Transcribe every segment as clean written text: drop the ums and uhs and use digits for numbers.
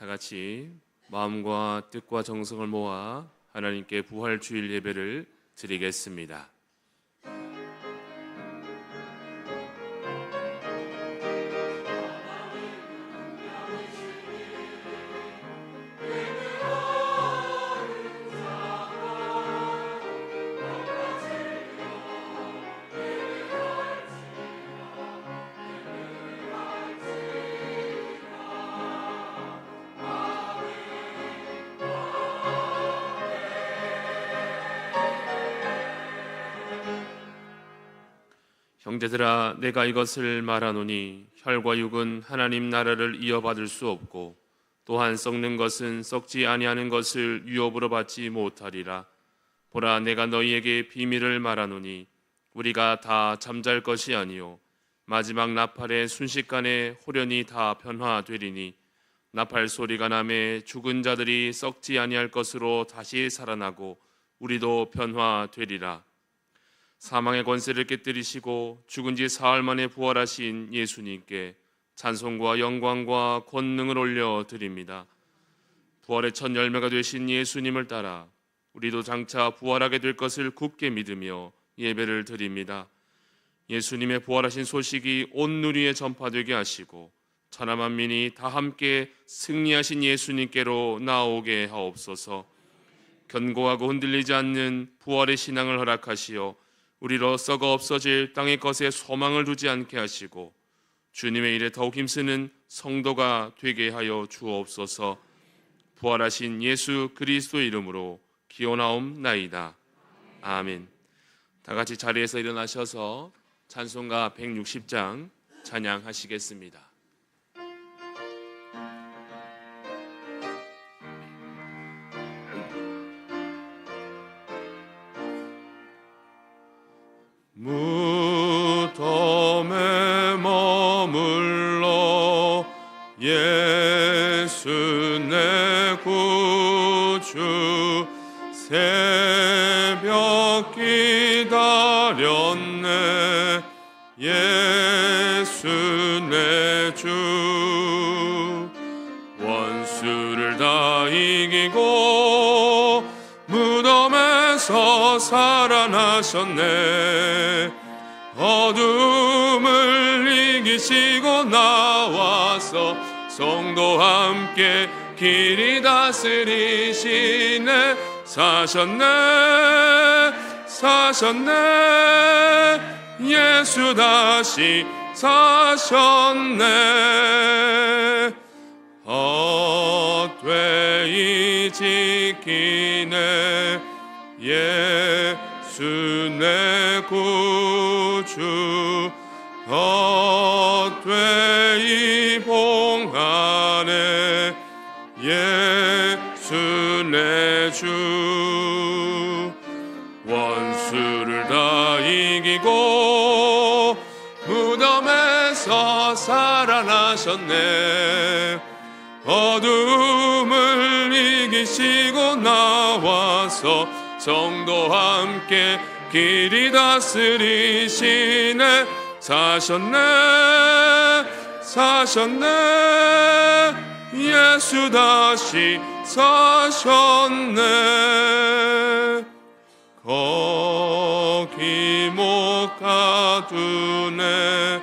다 같이 마음과 뜻과 정성을 모아 하나님께 부활 주일 예배를 드리겠습니다. 형제들아, 내가 이것을 말하노니 혈과 육은 하나님 나라를 이어받을 수 없고 또한 썩는 것은 썩지 아니하는 것을 유업으로 받지 못하리라. 보라, 내가 너희에게 비밀을 말하노니 우리가 다 잠잘 것이 아니요 마지막 나팔의 순식간에 홀연히 다 변화되리니 나팔 소리가 나매 죽은 자들이 썩지 아니할 것으로 다시 살아나고 우리도 변화되리라. 사망의 권세를 깨뜨리시고 죽은 지 사흘 만에 부활하신 예수님께 찬송과 영광과 권능을 올려드립니다. 부활의 첫 열매가 되신 예수님을 따라 우리도 장차 부활하게 될 것을 굳게 믿으며 예배를 드립니다. 예수님의 부활하신 소식이 온 누리에 전파되게 하시고 천하 만민이 다 함께 승리하신 예수님께로 나오게 하옵소서. 견고하고 흔들리지 않는 부활의 신앙을 허락하시어 우리로 썩어 없어질 땅의 것에 소망을 두지 않게 하시고 주님의 일에 더욱 힘쓰는 성도가 되게 하여 주옵소서. 부활하신 예수 그리스도 이름으로 기원하옵나이다. 아멘. 다 같이 자리에서 일어나셔서 찬송가 160장 찬양하시겠습니다. 무덤에 머물러 예수 내 구주 새벽 기다렸네. 예수 내 주 원수를 다 이기고 무덤에서 살아나셨네. 어둠을 이기시고 나와서 성도와 함께 길이 다스리시네. 사셨네 사셨네 예수 다시 사셨네. 헛되이 지키네 예수 내 구주. 헛되이 봉하네 예수 내 주. 원수를 다 이기고 무덤에서 살아나셨네. 어둠을 이기시고 나와서 성도와 함께 길이 다스리시네. 사셨네 사셨네 예수 다시 사셨네. 거기 못 가두네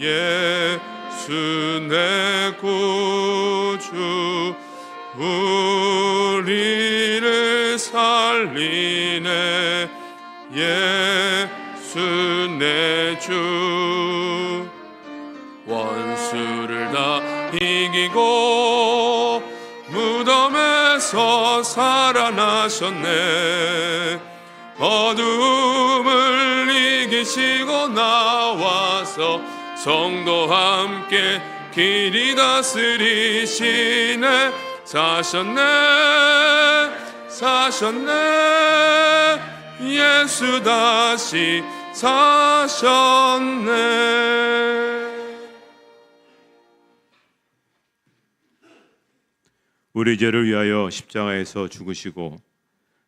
예수 내 구주. 우리를 살리네 예수 내 주. 원수를 다 이기고 무덤에서 살아나셨네. 어둠을 이기시고 나와서 성도와 함께 길이 다스리시네. 사셨네 사셨네 예수 다시 사셨네. 우리 죄를 위하여 십자가에서 죽으시고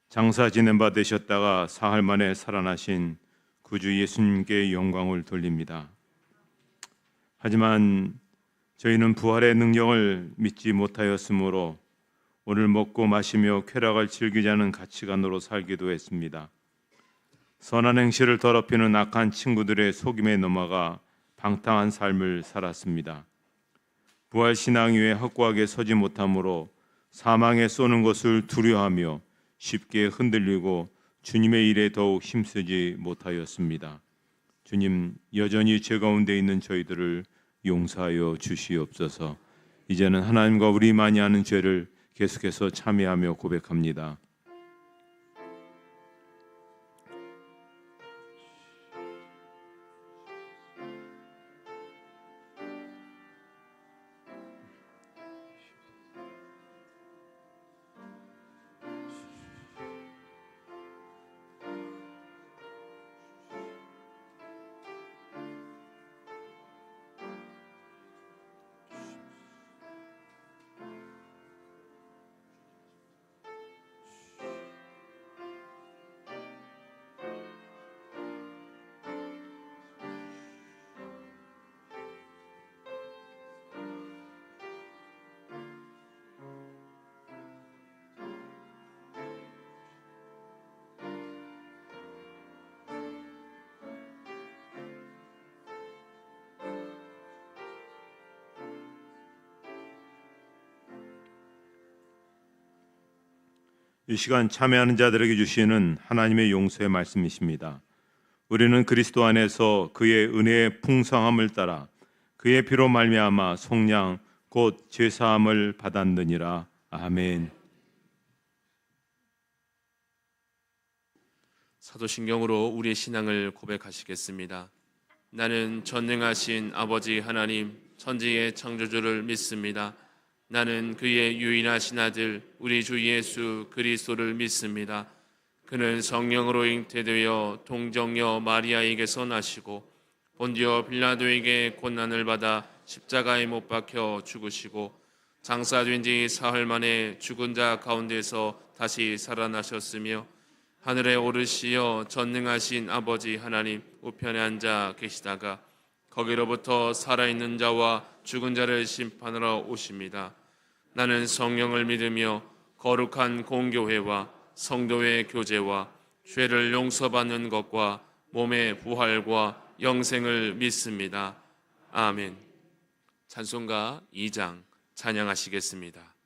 장사 지낸 바 되셨다가 사흘 만에 살아나신 구주 예수님께 영광을 돌립니다. 하지만 저희는 부활의 능력을 믿지 못하였으므로 오늘 먹고 마시며 쾌락을 즐기자는 가치관으로 살기도 했습니다. 선한 행실을 더럽히는 악한 친구들의 속임에 넘어가 방탕한 삶을 살았습니다. 부활 신앙 위에 확고하게 서지 못하므로 사망에 쏘는 것을 두려워하며 쉽게 흔들리고 주님의 일에 더욱 힘쓰지 못하였습니다. 주님, 여전히 죄 가운데 있는 저희들을 용서하여 주시옵소서. 이제는 하나님과 우리만이 아는 죄를 계속해서 참회하며 고백합니다. 이 시간 참여하는 자들에게 주시는 하나님의 용서의 말씀이십니다. 우리는 그리스도 안에서 그의 은혜의 풍성함을 따라 그의 피로 말미암아 속량 곧 죄사함을 받았느니라. 아멘. 사도신경으로 우리의 신앙을 고백하시겠습니다. 나는 전능하신 아버지 하나님 천지의 창조주를 믿습니다. 나는 그의 유일하신 아들 우리 주 예수 그리스도를 믿습니다. 그는 성령으로 잉태되어 동정녀 마리아에게서 나시고 본디오 빌라도에게 고난을 받아 십자가에 못 박혀 죽으시고 장사된 지 사흘 만에 죽은 자 가운데서 다시 살아나셨으며 하늘에 오르시어 전능하신 아버지 하나님 우편에 앉아 계시다가 거기로부터 살아있는 자와 죽은 자를 심판하러 오십니다. 나는 성령을 믿으며 거룩한 공교회와 성도의 교제와 죄를 용서받는 것과 몸의 부활과 영생을 믿습니다. 아멘. 찬송가 2장 찬양하시겠습니다.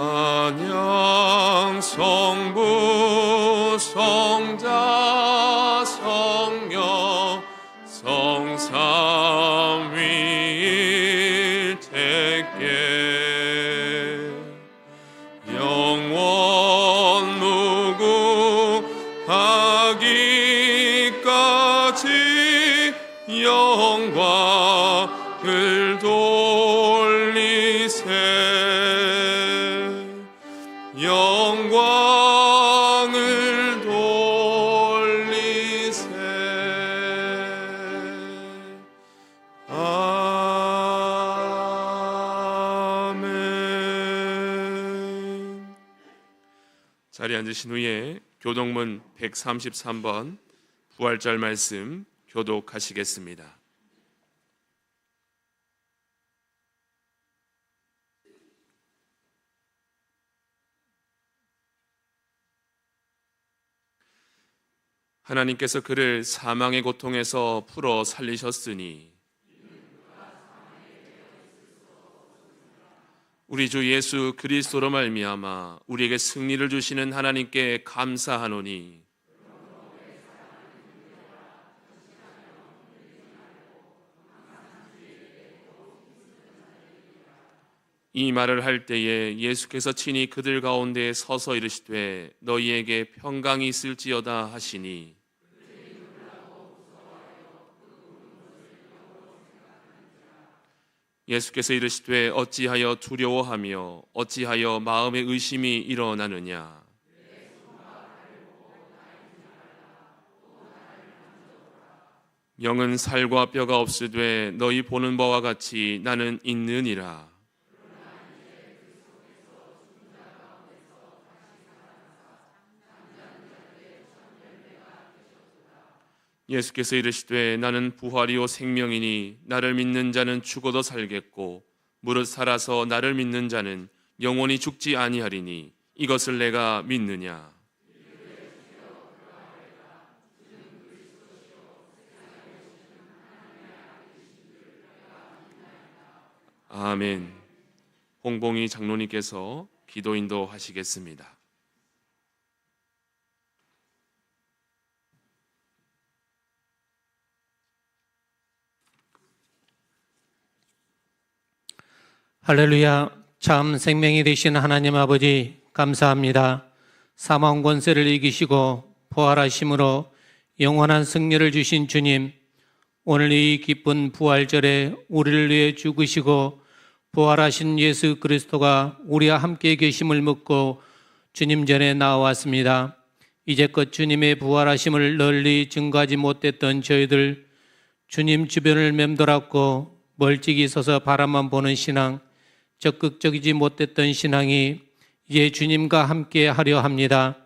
찬양 성부 성자 성령 성삼위일체께 영원 무궁하기까지 영광을 돌리세 영광을 돌리세. 아멘. 자리에 앉으신 후에 교독문 133번 부활절 말씀 교독하시겠습니다. 하나님께서 그를 사망의 고통에서 풀어 살리셨으니 우리 주 예수 그리스도로 말미암아 우리에게 승리를 주시는 하나님께 감사하노니 이 말을 할 때에 예수께서 친히 그들 가운데 서서 이르시되 너희에게 평강이 있을지어다 하시니 예수께서 이르시되 어찌하여 두려워하며 어찌하여 마음에 의심이 일어나느냐. 영은 살과 뼈가 없으되 너희 보는 바와 같이 나는 있느니라. 예수께서 이르시되 나는 부활이요 생명이니 나를 믿는 자는 죽어도 살겠고 무릇 살아서 나를 믿는 자는 영원히 죽지 아니하리니 이것을 내가 믿느냐. 아멘. 홍봉희 장로님께서 기도 인도하시겠습니다. 할렐루야. 참 생명이 되신 하나님 아버지 감사합니다. 사망 권세를 이기시고 부활하심으로 영원한 승리를 주신 주님, 오늘 이 기쁜 부활절에 우리를 위해 죽으시고 부활하신 예수 그리스도가 우리와 함께 계심을 묻고 주님 전에 나왔습니다. 이제껏 주님의 부활하심을 널리 증거하지 못했던 저희들, 주님 주변을 맴돌았고 멀찍이 서서 바라만 보는 신앙, 적극적이지 못했던 신앙이 이제 주님과 함께 하려 합니다.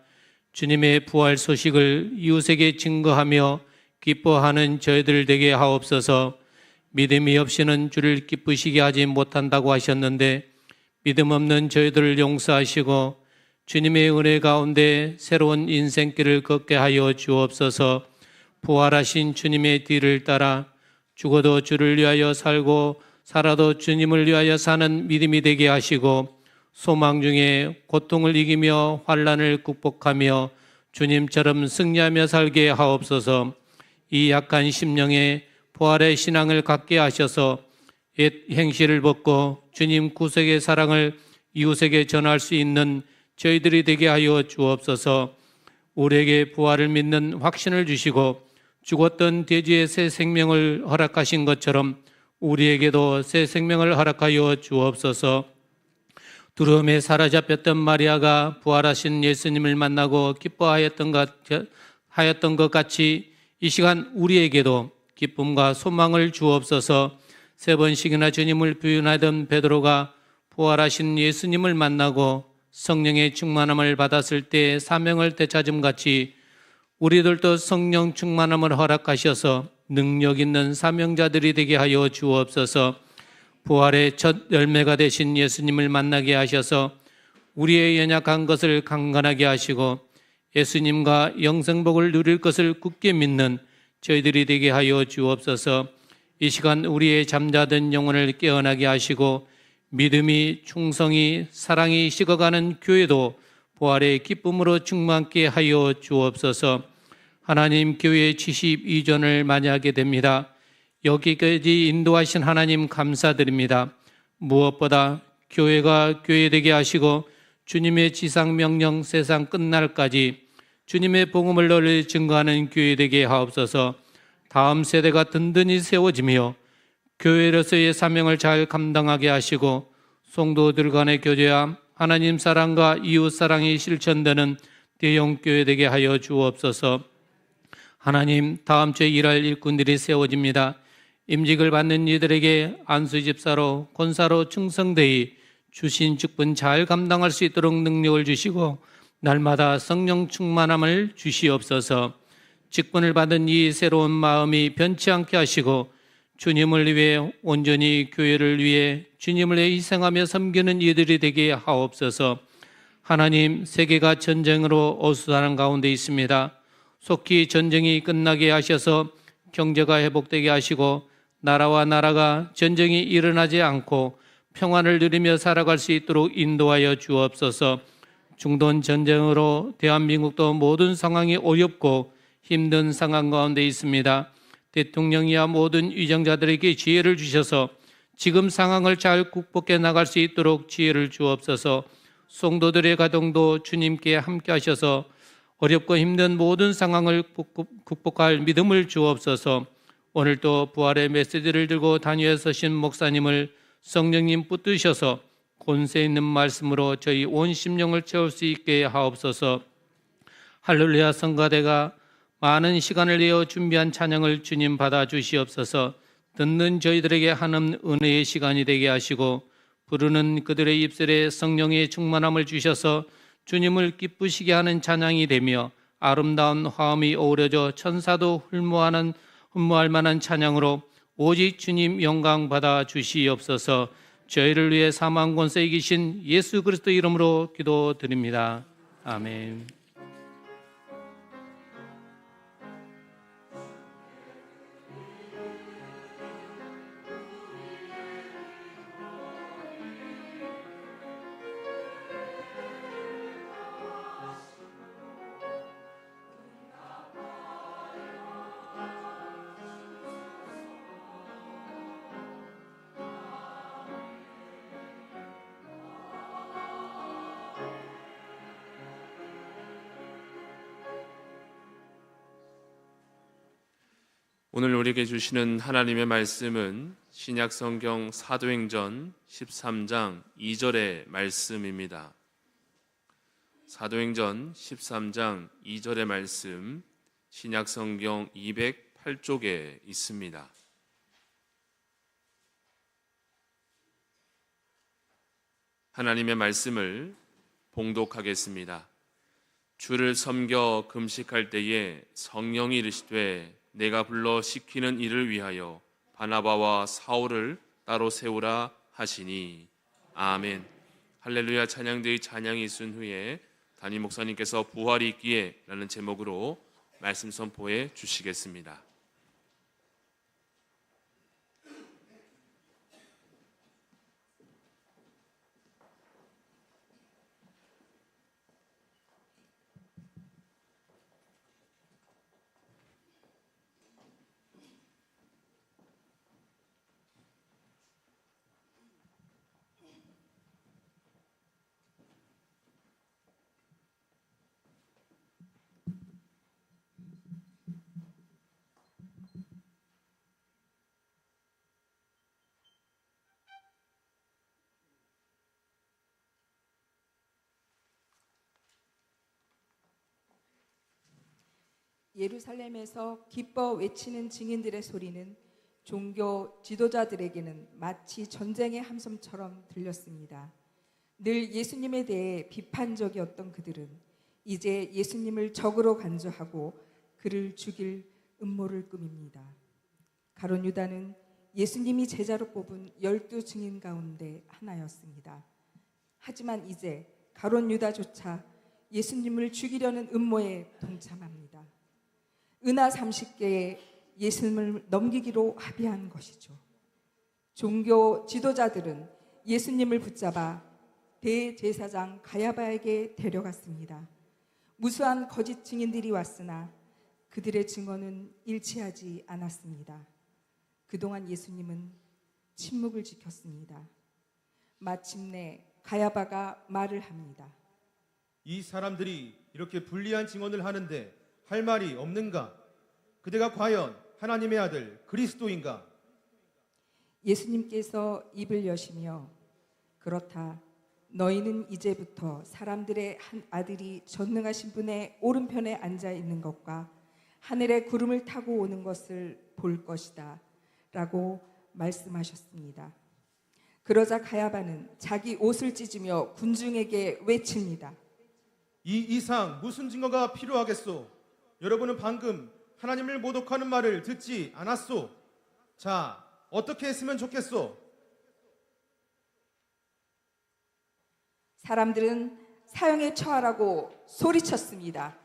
주님의 부활 소식을 이웃에게 증거하며 기뻐하는 저희들 되게 하옵소서. 믿음이 없이는 주를 기쁘시게 하지 못한다고 하셨는데 믿음 없는 저희들을 용서하시고 주님의 은혜 가운데 새로운 인생길을 걷게 하여 주옵소서. 부활하신 주님의 뒤를 따라 죽어도 주를 위하여 살고 살아도 주님을 위하여 사는 믿음이 되게 하시고 소망 중에 고통을 이기며 환난을 극복하며 주님처럼 승리하며 살게 하옵소서. 이 약한 심령에 부활의 신앙을 갖게 하셔서 옛 행실을 벗고 주님 구속의 사랑을 이웃에게 전할 수 있는 저희들이 되게 하여 주옵소서. 우리에게 부활을 믿는 확신을 주시고 죽었던 돼지의 새 생명을 허락하신 것처럼 우리에게도 새 생명을 허락하여 주옵소서. 두려움에 사로잡혔던 마리아가 부활하신 예수님을 만나고 기뻐하였던 것 같이 이 시간 우리에게도 기쁨과 소망을 주옵소서. 3번씩이나 주님을 부인하던 베드로가 부활하신 예수님을 만나고 성령의 충만함을 받았을 때 사명을 되찾음 같이 우리들도 성령 충만함을 허락하셔서 능력 있는 사명자들이 되게 하여 주옵소서. 부활의 첫 열매가 되신 예수님을 만나게 하셔서 우리의 연약한 것을 강건하게 하시고 예수님과 영생복을 누릴 것을 굳게 믿는 저희들이 되게 하여 주옵소서. 이 시간 우리의 잠자던 영혼을 깨어나게 하시고 믿음이, 충성이, 사랑이 식어가는 교회도 부활의 기쁨으로 충만케 하여 주옵소서. 하나님, 교회 72전을 맞이하게 됩니다. 여기까지 인도하신 하나님 감사드립니다. 무엇보다 교회가 교회되게 하시고 주님의 지상명령 세상 끝날까지 주님의 복음을 널리 증거하는 교회되게 하옵소서. 다음 세대가 든든히 세워지며 교회로서의 사명을 잘 감당하게 하시고 성도들 간의 교제와 하나님 사랑과 이웃 사랑이 실천되는 대형 교회되게 하여 주옵소서. 하나님, 다음 주에 일할 일꾼들이 세워집니다. 임직을 받는 이들에게 안수집사로 권사로 충성되이 주신 직분 잘 감당할 수 있도록 능력을 주시고 날마다 성령 충만함을 주시옵소서. 직분을 받은 이 새로운 마음이 변치 않게 하시고 주님을 위해 온전히 교회를 위해 주님을 위해 희생하며 섬기는 이들이 되게 하옵소서. 하나님, 세계가 전쟁으로 어수선한 가운데 있습니다. 속히 전쟁이 끝나게 하셔서 경제가 회복되게 하시고 나라와 나라가 전쟁이 일어나지 않고 평안을 누리며 살아갈 수 있도록 인도하여 주옵소서. 중동 전쟁으로 대한민국도 모든 상황이 어렵고 힘든 상황 가운데 있습니다. 대통령이야 모든 위정자들에게 지혜를 주셔서 지금 상황을 잘 극복해 나갈 수 있도록 지혜를 주옵소서. 성도들의 가정도 주님께 함께 하셔서 어렵고 힘든 모든 상황을 극복할 믿음을 주옵소서. 오늘도 부활의 메시지를 들고 단위에 서신 목사님을 성령님 붙드셔서 권세 있는 말씀으로 저희 온 심령을 채울 수 있게 하옵소서. 할렐루야 성가대가 많은 시간을 내어 준비한 찬양을 주님 받아 주시옵소서. 듣는 저희들에게 하는 은혜의 시간이 되게 하시고 부르는 그들의 입술에 성령의 충만함을 주셔서 주님을 기쁘시게 하는 찬양이 되며 아름다운 화음이 어우러져 천사도 흠모할 만한 찬양으로 오직 주님 영광 받아 주시옵소서. 저희를 위해 사망 권세 이기신 예수 그리스도 이름으로 기도드립니다. 아멘. 오늘 우리에게 주시는 하나님의 말씀은 신약성경 사도행전 13장 2절의 말씀입니다. 사도행전 13장 2절의 말씀, 신약성경 208쪽에 있습니다. 하나님의 말씀을 봉독하겠습니다. 주를 섬겨 금식할 때에 성령이 이르시되 내가 불러 시키는 일을 위하여 바나바와 사울을 따로 세우라 하시니. 아멘. 할렐루야. 찬양대의 찬양이 있은 후에 담임 목사님께서 부활이 있기에 라는 제목으로 말씀 선포해 주시겠습니다. 예루살렘에서 기뻐 외치는 증인들의 소리는 종교 지도자들에게는 마치 전쟁의 함성처럼 들렸습니다. 늘 예수님에 대해 비판적이었던 그들은 이제 예수님을 적으로 간주하고 그를 죽일 음모를 꾸밉니다. 가룟 유다는 예수님이 제자로 뽑은 12 증인 가운데 하나였습니다. 하지만 이제 가룟 유다조차 예수님을 죽이려는 음모에 동참합니다. 은하 30개에 예수님을 넘기기로 합의한 것이죠. 종교 지도자들은 예수님을 붙잡아 대제사장 가야바에게 데려갔습니다. 무수한 거짓 증인들이 왔으나 그들의 증언은 일치하지 않았습니다. 그동안 예수님은 침묵을 지켰습니다. 마침내 가야바가 말을 합니다. 이 사람들이 이렇게 불리한 증언을 하는데 할 말이 없는가? 그대가 과연 하나님의 아들 그리스도인가? 예수님께서 입을 여시며 그렇다. 너희는 이제부터 사람들의 한 아들이 전능하신 분의 오른편에 앉아 있는 것과 하늘의 구름을 타고 오는 것을 볼 것이다 라고 말씀하셨습니다. 그러자 가야바는 자기 옷을 찢으며 군중에게 외칩니다. 이 이상 무슨 증거가 필요하겠소? 여러분은 방금 하나님을 모독하는 말을 듣지 않았소? 자, 어떻게 했으면 좋겠소? 사람들은 사형에 처하라고 소리쳤습니다.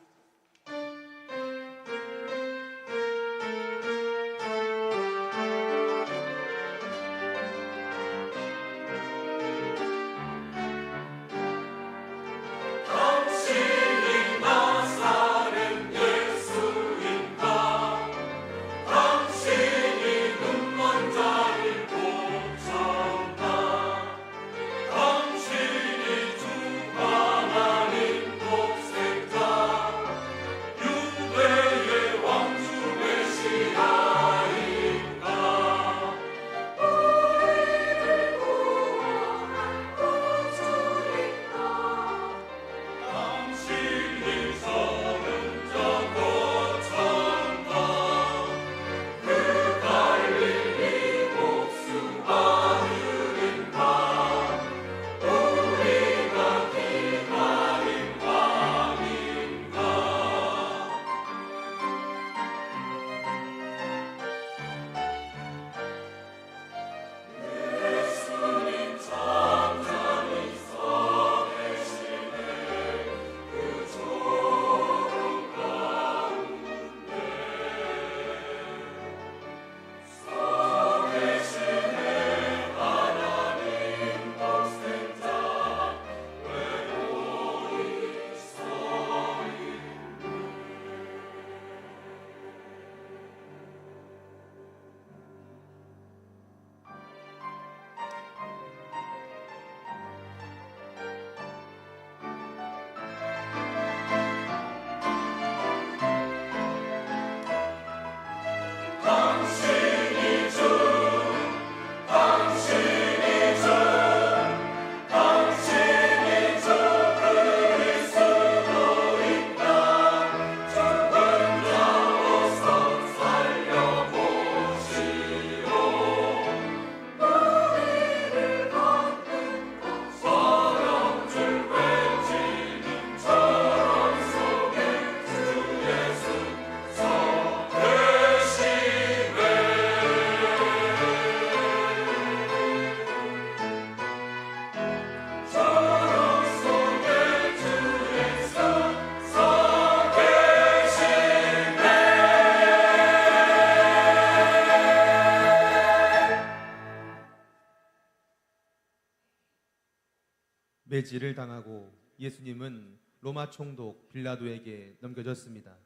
매질을 당하고 예수님은 로마 총독 빌라도에게 넘겨졌습니다.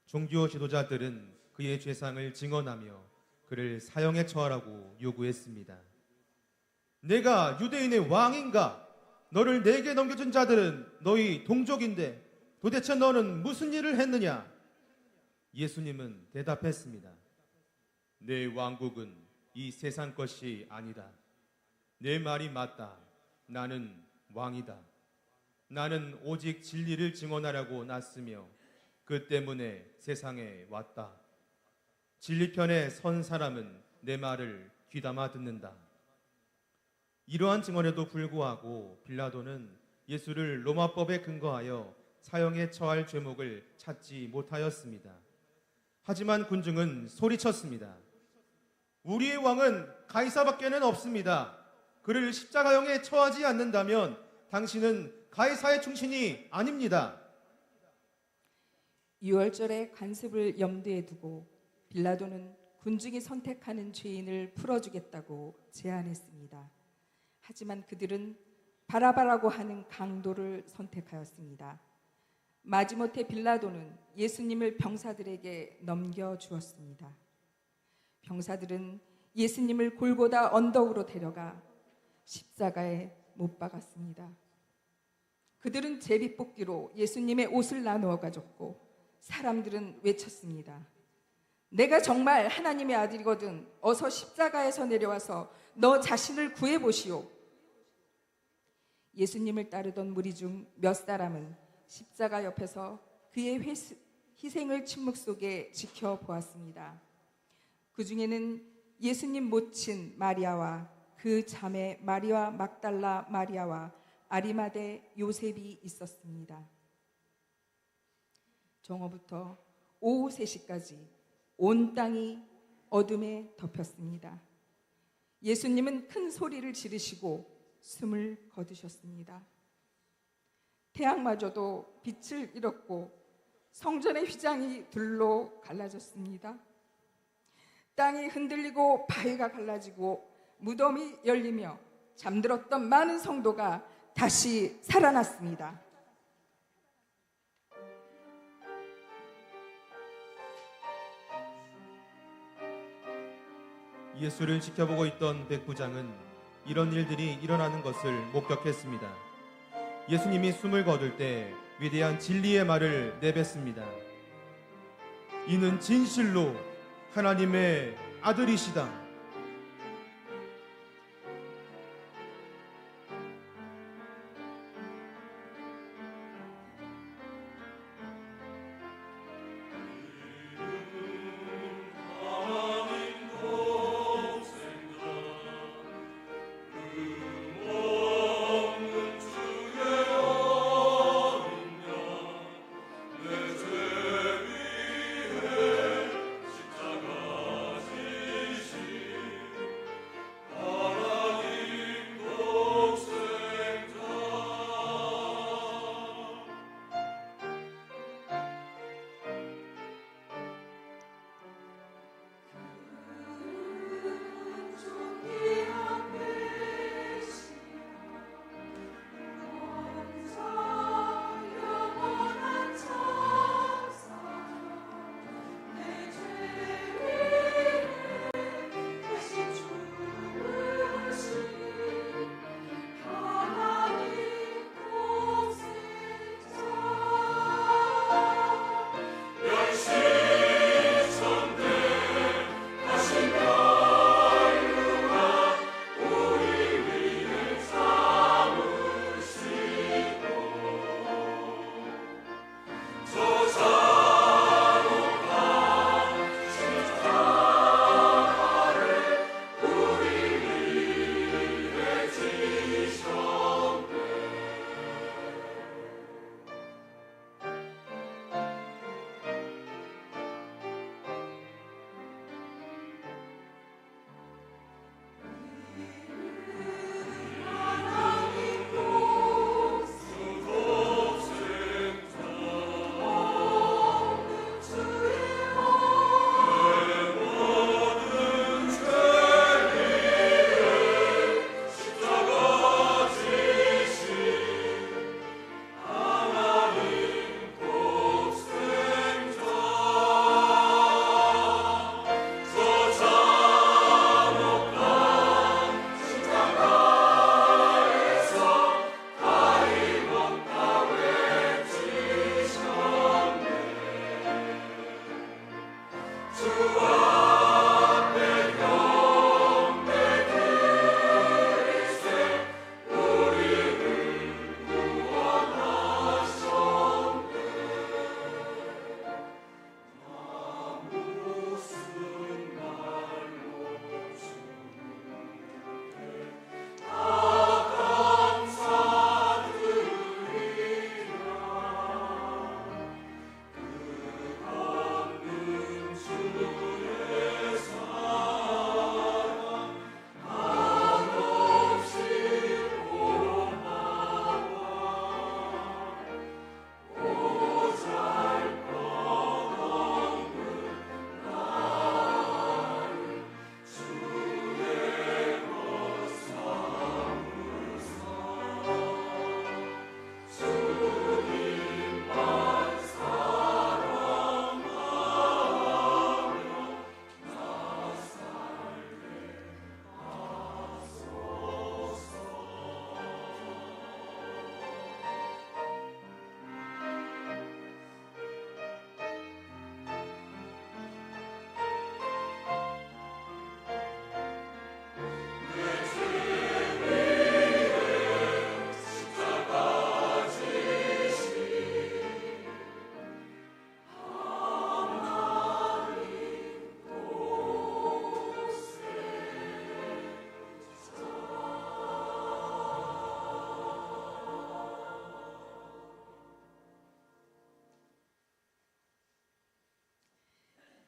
종교 지도자들은 그의 죄상을 증언하며 그를 사형에 처하라고 요구했습니다. 내가 유대인의 왕인가? 너를 내게 넘겨준 자들은 너희 동족인데 도대체 너는 무슨 일을 했느냐? 예수님은 대답했습니다. 내 왕국은 이 세상 것이 아니다. 내 말이 맞다. 나는 왕이다. 나는 오직 진리를 증언하려고 났으며 그 때문에 세상에 왔다. 진리 편에 선 사람은 내 말을 귀담아 듣는다. 이러한 증언에도 불구하고 빌라도는 예수를 로마법에 근거하여 사형에 처할 죄목을 찾지 못하였습니다. 하지만 군중은 소리쳤습니다. 우리의 왕은 가이사밖에는 없습니다. 그를 십자가형에 처하지 않는다면 당신은 가이사의 충신이 아닙니다. 유월절의 관습을 염두에 두고 빌라도는 군중이 선택하는 죄인을 풀어주겠다고 제안했습니다. 하지만 그들은 바라바라고 하는 강도를 선택하였습니다. 마지못해 빌라도는 예수님을 병사들에게 넘겨주었습니다. 병사들은 예수님을 골고다 언덕으로 데려가 십자가에 못 박았습니다. 그들은 제비뽑기로 예수님의 옷을 나누어 가졌고 사람들은 외쳤습니다. 내가 정말 하나님의 아들이거든 어서 십자가에서 내려와서 너 자신을 구해보시오. 예수님을 따르던 무리 중 몇 사람은 십자가 옆에서 그의 희생을 침묵 속에 지켜보았습니다. 그 중에는 예수님 모친 마리아와 그 자매 마리아 막달라 마리아와 아리마대 요셉이 있었습니다. 정오부터 오후 3시까지 온 땅이 어둠에 덮였습니다. 예수님은 큰 소리를 지르시고 숨을 거두셨습니다. 태양마저도 빛을 잃었고 성전의 휘장이 둘로 갈라졌습니다. 땅이 흔들리고 바위가 갈라지고 무덤이 열리며 잠들었던 많은 성도가 다시 살아났습니다. 예수를 지켜보고 있던 백부장은 이런 일들이 일어나는 것을 목격했습니다. 예수님이 숨을 거둘 때 위대한 진리의 말을 내뱉습니다. 이는 진실로 하나님의 아들이시다.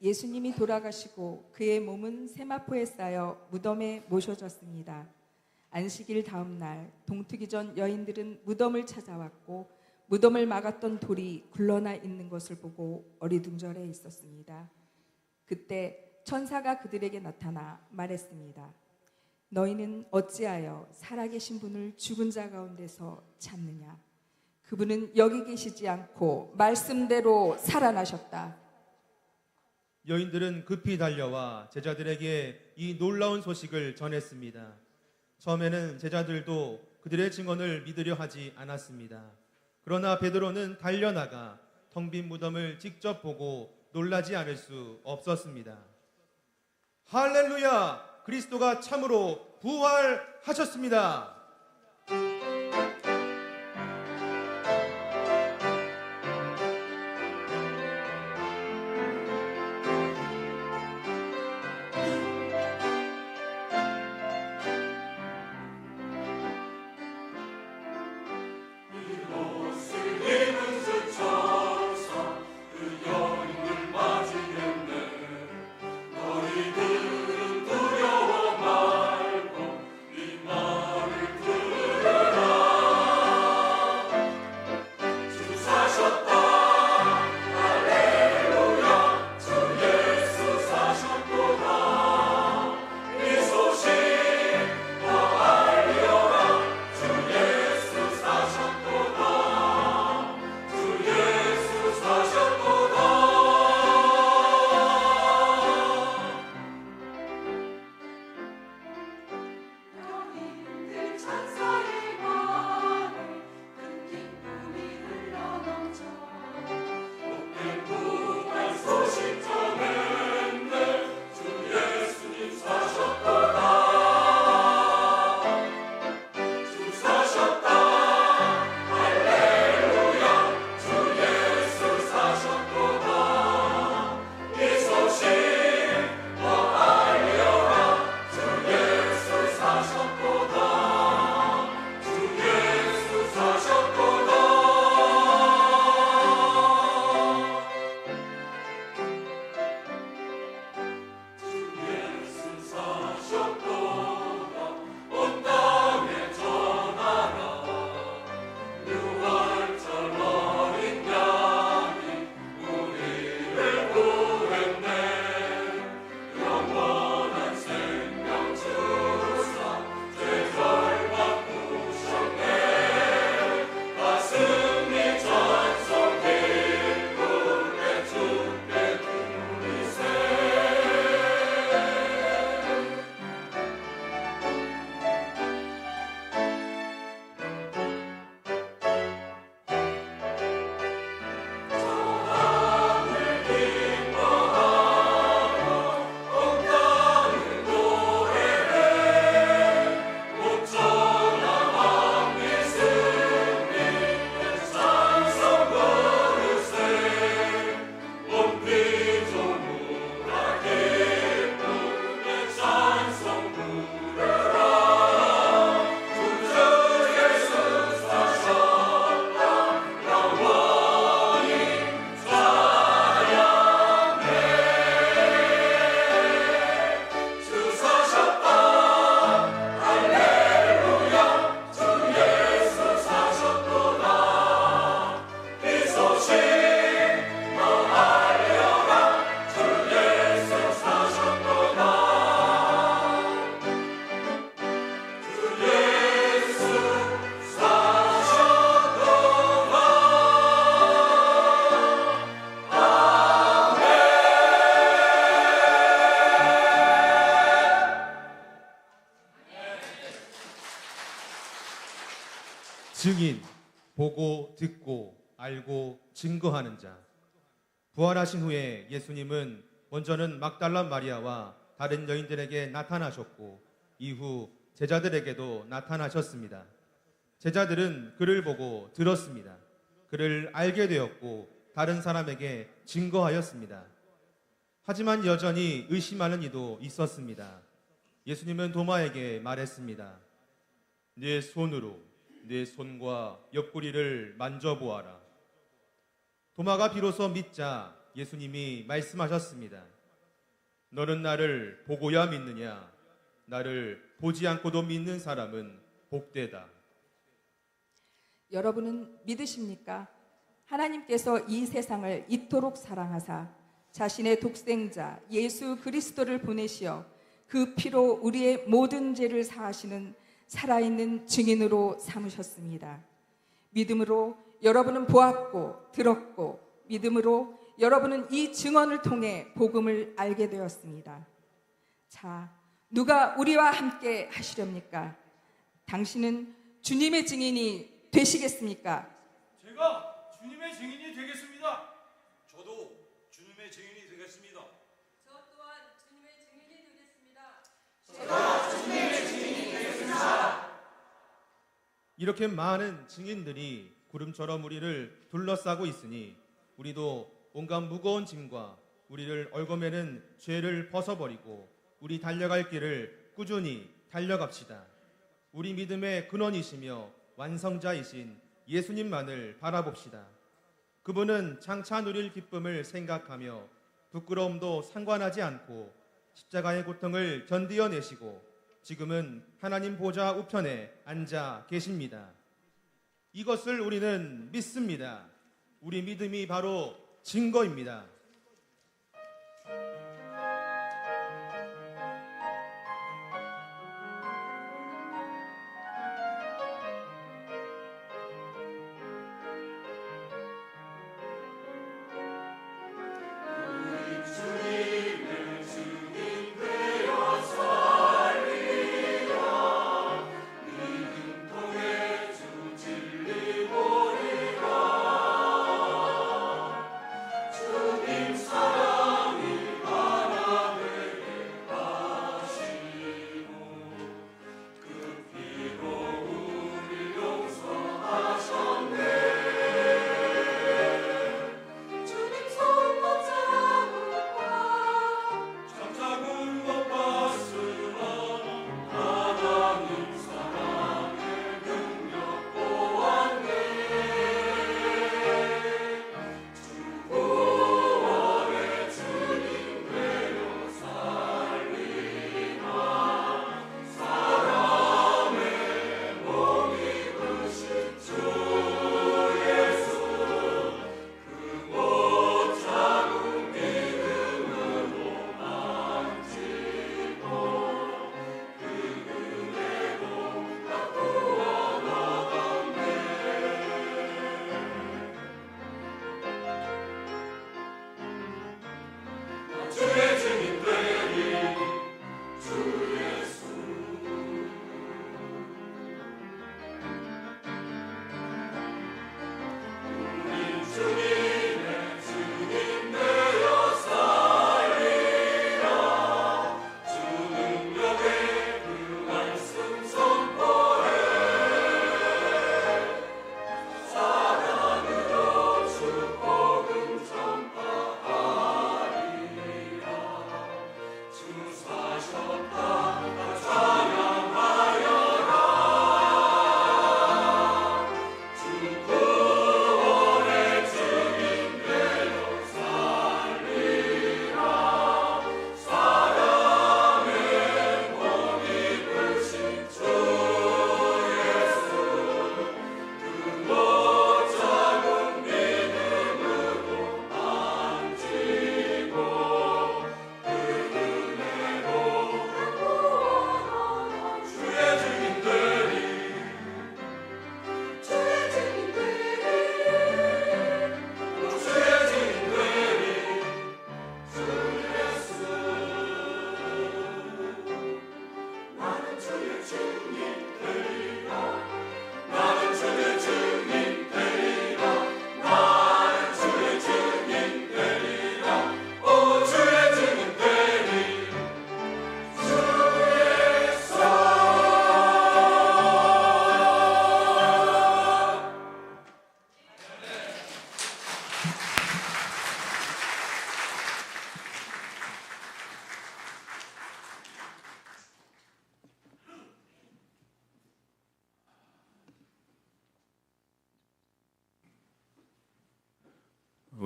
예수님이 돌아가시고 그의 몸은 세마포에 쌓여 무덤에 모셔졌습니다. 안식일 다음 날 동트기 전 여인들은 무덤을 찾아왔고 무덤을 막았던 돌이 굴러나 있는 것을 보고 어리둥절해 있었습니다. 그때 천사가 그들에게 나타나 말했습니다. 너희는 어찌하여 살아계신 분을 죽은 자 가운데서 찾느냐? 그분은 여기 계시지 않고 말씀대로 살아나셨다. 여인들은 급히 달려와 제자들에게 이 놀라운 소식을 전했습니다. 처음에는 제자들도 그들의 증언을 믿으려 하지 않았습니다. 그러나 베드로는 달려나가 텅 빈 무덤을 직접 보고 놀라지 않을 수 없었습니다. 할렐루야! 그리스도가 참으로 부활하셨습니다. 두려워 말고 이 말을 들으라. 증인, 보고 듣고 알고 증거하는 자. 부활하신 후에 예수님은 먼저는 막달라 마리아와 다른 여인들에게 나타나셨고 이후 제자들에게도 나타나셨습니다. 제자들은 그를 보고 들었습니다. 그를 알게 되었고 다른 사람에게 증거하였습니다. 하지만 여전히 의심하는 이도 있었습니다. 예수님은 도마에게 말했습니다. 내 손으로 내 손과 옆구리를 만져보아라. 도마가 비로소 믿자 예수님이 말씀하셨습니다. 너는 나를 보고야 믿느냐? 나를 보지 않고도 믿는 사람은 복되다. 여러분은 믿으십니까? 하나님께서 이 세상을 이토록 사랑하사 자신의 독생자 예수 그리스도를 보내시어 그 피로 우리의 모든 죄를 사하시는 살아있는 증인으로 삼으셨습니다. 믿음으로 여러분은 보았고 들었고 믿음으로 여러분은 이 증언을 통해 복음을 알게 되었습니다. 자, 누가 우리와 함께 하시렵니까? 당신은 주님의 증인이 되시겠습니까? 제가 주님의 증인이 되겠습니다. 저도 주님의 증인이 되겠습니다. 저 또한 주님의 증인이 되겠습니다. 이렇게 많은 증인들이 구름처럼 우리를 둘러싸고 있으니 우리도 온갖 무거운 짐과 우리를 얽어매는 죄를 벗어버리고 우리 달려갈 길을 꾸준히 달려갑시다. 우리 믿음의 근원이시며 완성자이신 예수님만을 바라봅시다. 그분은 장차 누릴 기쁨을 생각하며 부끄러움도 상관하지 않고 십자가의 고통을 견디어내시고 지금은 하나님 보좌 우편에 앉아 계십니다. 이것을 우리는 믿습니다. 우리 믿음이 바로 증거입니다. 주님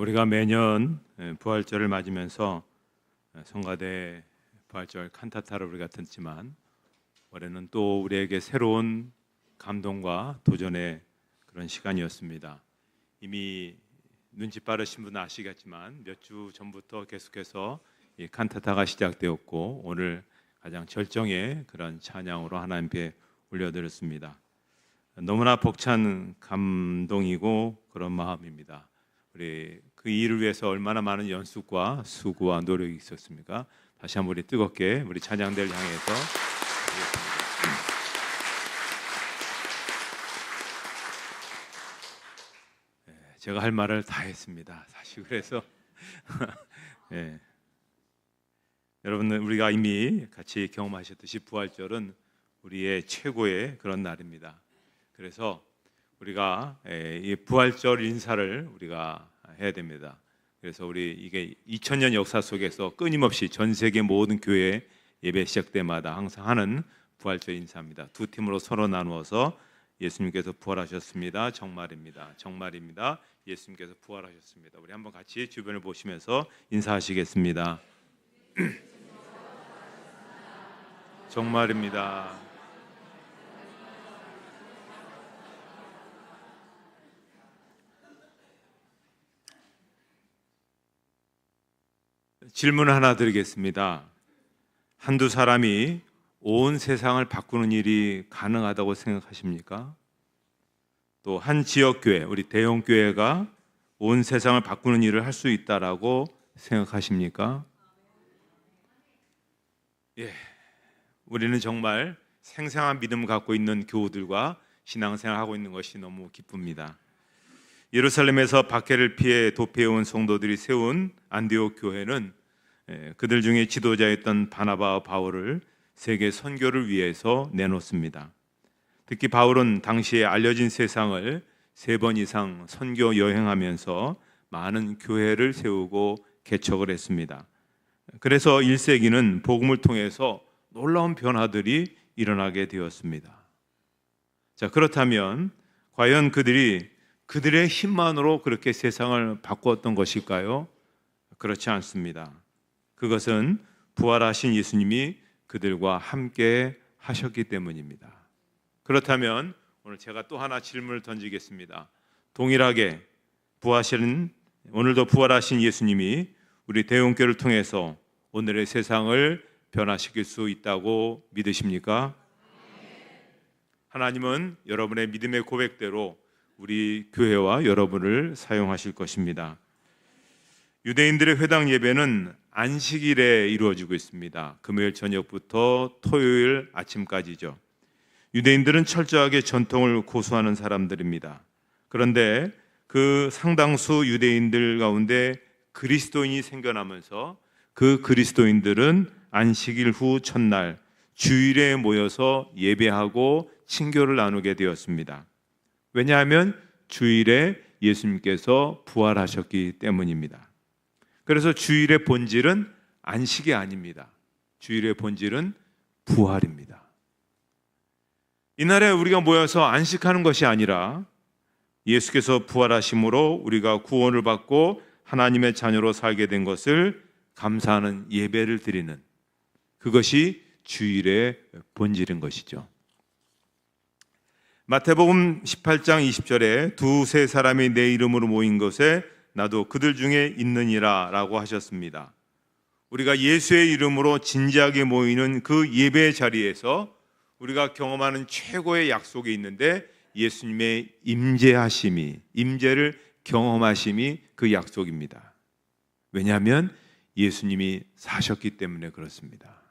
우리가 매년 부활절을 맞으면서 성가대 부활절 칸타타를 우리가 듣지만 올해는 또 우리에게 새로운 감동과 도전의 그런 시간이었습니다. 이미 눈치 빠르신 분은 아시겠지만 몇 주 전부터 계속해서 이 칸타타가 시작되었고 오늘 가장 절정의 그런 찬양으로 하나님께 올려드렸습니다. 너무나 벅찬 감동이고 그런 마음입니다. 우리 그 일을 위해서 얼마나 많은 연습과 수고와 노력이 있었습니까? 다시 한번 우리 뜨겁게 우리 찬양대를 향해서 제가 할 말을 다 했습니다. 사실 그래서 네. 여러분 우리가 이미 같이 경험하셨듯이 부활절은 우리의 최고의 그런 날입니다. 그래서 우리가 이 부활절 인사를 우리가 해야 됩니다. 그래서 우리 이게 2000년 역사 속에서 끊임없이 전 세계 모든 교회 예배 시작 때마다 항상 하는 부활절 인사입니다. 두 팀으로 서로 나누어서 예수님께서 부활하셨습니다. 정말입니다. 정말입니다. 예수님께서 부활하셨습니다. 우리 한번 같이 주변을 보시면서 인사하시겠습니다. 정말입니다. 질문 하나 드리겠습니다. 한두 사람이 온 세상을 바꾸는 일이 가능하다고 생각하십니까? 또 한 지역 교회, 우리 대형 교회가 온 세상을 바꾸는 일을 할 수 있다라고 생각하십니까? 예, 우리는 정말 생생한 믿음을 갖고 있는 교우들과 신앙생활하고 있는 것이 너무 기쁩니다. 예루살렘에서 박해를 피해 도피해온 성도들이 세운 안디옥 교회는 그들 중에 지도자였던 바나바와 바울을 세계 선교를 위해서 내놓습니다. 특히 바울은 당시에 알려진 세상을 3번 이상 선교 여행하면서 많은 교회를 세우고 개척을 했습니다. 그래서 1세기는 복음을 통해서 놀라운 변화들이 일어나게 되었습니다. 자, 그렇다면 과연 그들의 힘만으로 그렇게 세상을 바꾸었던 것일까요? 그렇지 않습니다. 그것은 부활하신 예수님이 그들과 함께 하셨기 때문입니다. 그렇다면 오늘 제가 또 하나 질문을 던지겠습니다. 동일하게 오늘도 부활하신 예수님이 우리 대형교회를 통해서 오늘의 세상을 변화시킬 수 있다고 믿으십니까? 하나님은 여러분의 믿음의 고백대로 우리 교회와 여러분을 사용하실 것입니다. 유대인들의 회당 예배는 안식일에 이루어지고 있습니다. 금요일 저녁부터 토요일 아침까지죠. 유대인들은 철저하게 전통을 고수하는 사람들입니다. 그런데 그 상당수 유대인들 가운데 그리스도인이 생겨나면서 그 그리스도인들은 안식일 후 첫날 주일에 모여서 예배하고 친교를 나누게 되었습니다. 왜냐하면 주일에 예수님께서 부활하셨기 때문입니다. 그래서 주일의 본질은 안식이 아닙니다. 주일의 본질은 부활입니다. 이날에 우리가 모여서 안식하는 것이 아니라 예수께서 부활하심으로 우리가 구원을 받고 하나님의 자녀로 살게 된 것을 감사하는 예배를 드리는 그것이 주일의 본질인 것이죠. 마태복음 18장 20절에 두세 사람이 내 이름으로 모인 것에 나도 그들 중에 있느니라 라고 하셨습니다. 우리가 예수의 이름으로 진지하게 모이는 그 예배 자리에서 우리가 경험하는 최고의 약속이 있는데 예수님의 임재를 경험하심이 그 약속입니다. 왜냐하면 예수님이 사셨기 때문에 그렇습니다.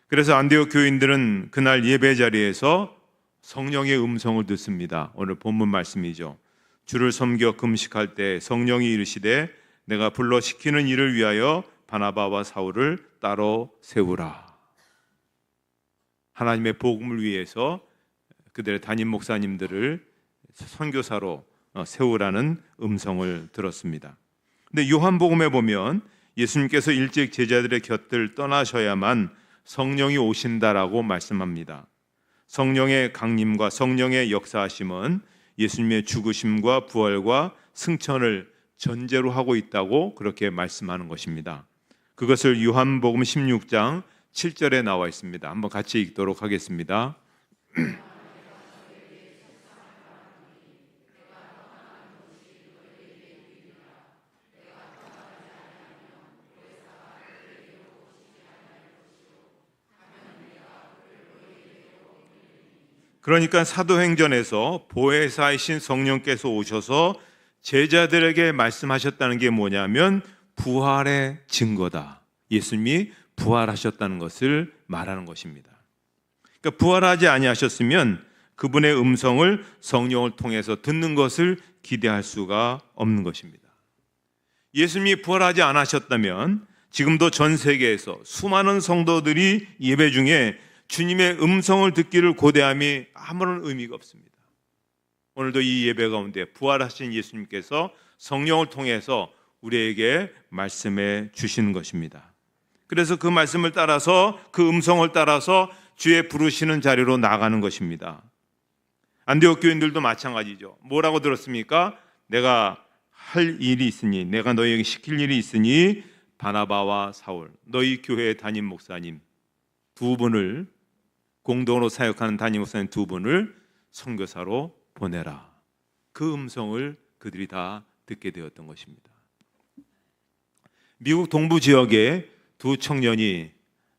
그래서 안디옥 교인들은 그날 예배 자리에서 성령의 음성을 듣습니다. 오늘 본문 말씀이죠. 주를 섬겨 금식할 때 성령이 이르시되 내가 불러 시키는 일을 위하여 바나바와 사울을 따로 세우라. 하나님의 복음을 위해서 그들의 담임 목사님들을 선교사로 세우라는 음성을 들었습니다. 근데 요한복음에 보면 예수님께서 일찍 제자들의 곁을 떠나셔야만 성령이 오신다라고 말씀합니다. 성령의 강림과 성령의 역사하심은 예수님의 죽으심과 부활과 승천을 전제로 하고 있다고 그렇게 말씀하는 것입니다. 그것을 요한복음 16장 7절에 나와 있습니다. 한번 같이 읽도록 하겠습니다. 그러니까 사도행전에서 보혜사이신 성령께서 오셔서 제자들에게 말씀하셨다는 게 뭐냐면 부활의 증거다. 예수님이 부활하셨다는 것을 말하는 것입니다. 그러니까 부활하지 아니하셨으면 그분의 음성을 성령을 통해서 듣는 것을 기대할 수가 없는 것입니다. 예수님이 부활하지 않으셨다면 지금도 전 세계에서 수많은 성도들이 예배 중에 주님의 음성을 듣기를 고대함이 아무런 의미가 없습니다. 오늘도 이 예배 가운데 부활하신 예수님께서 성령을 통해서 우리에게 말씀해 주시는 것입니다. 그래서 그 말씀을 따라서 그 음성을 따라서 주의 부르시는 자리로 나가는 것입니다. 안디옥 교인들도 마찬가지죠. 뭐라고 들었습니까? 내가 할 일이 있으니, 내가 너희에게 시킬 일이 있으니 바나바와 사울, 너희 교회의 담임 목사님 두 분을, 공동으로 사역하는 담임 목사님 두 분을 선교사로 보내라. 그 음성을 그들이 다 듣게 되었던 것입니다. 미국 동부 지역의 두 청년이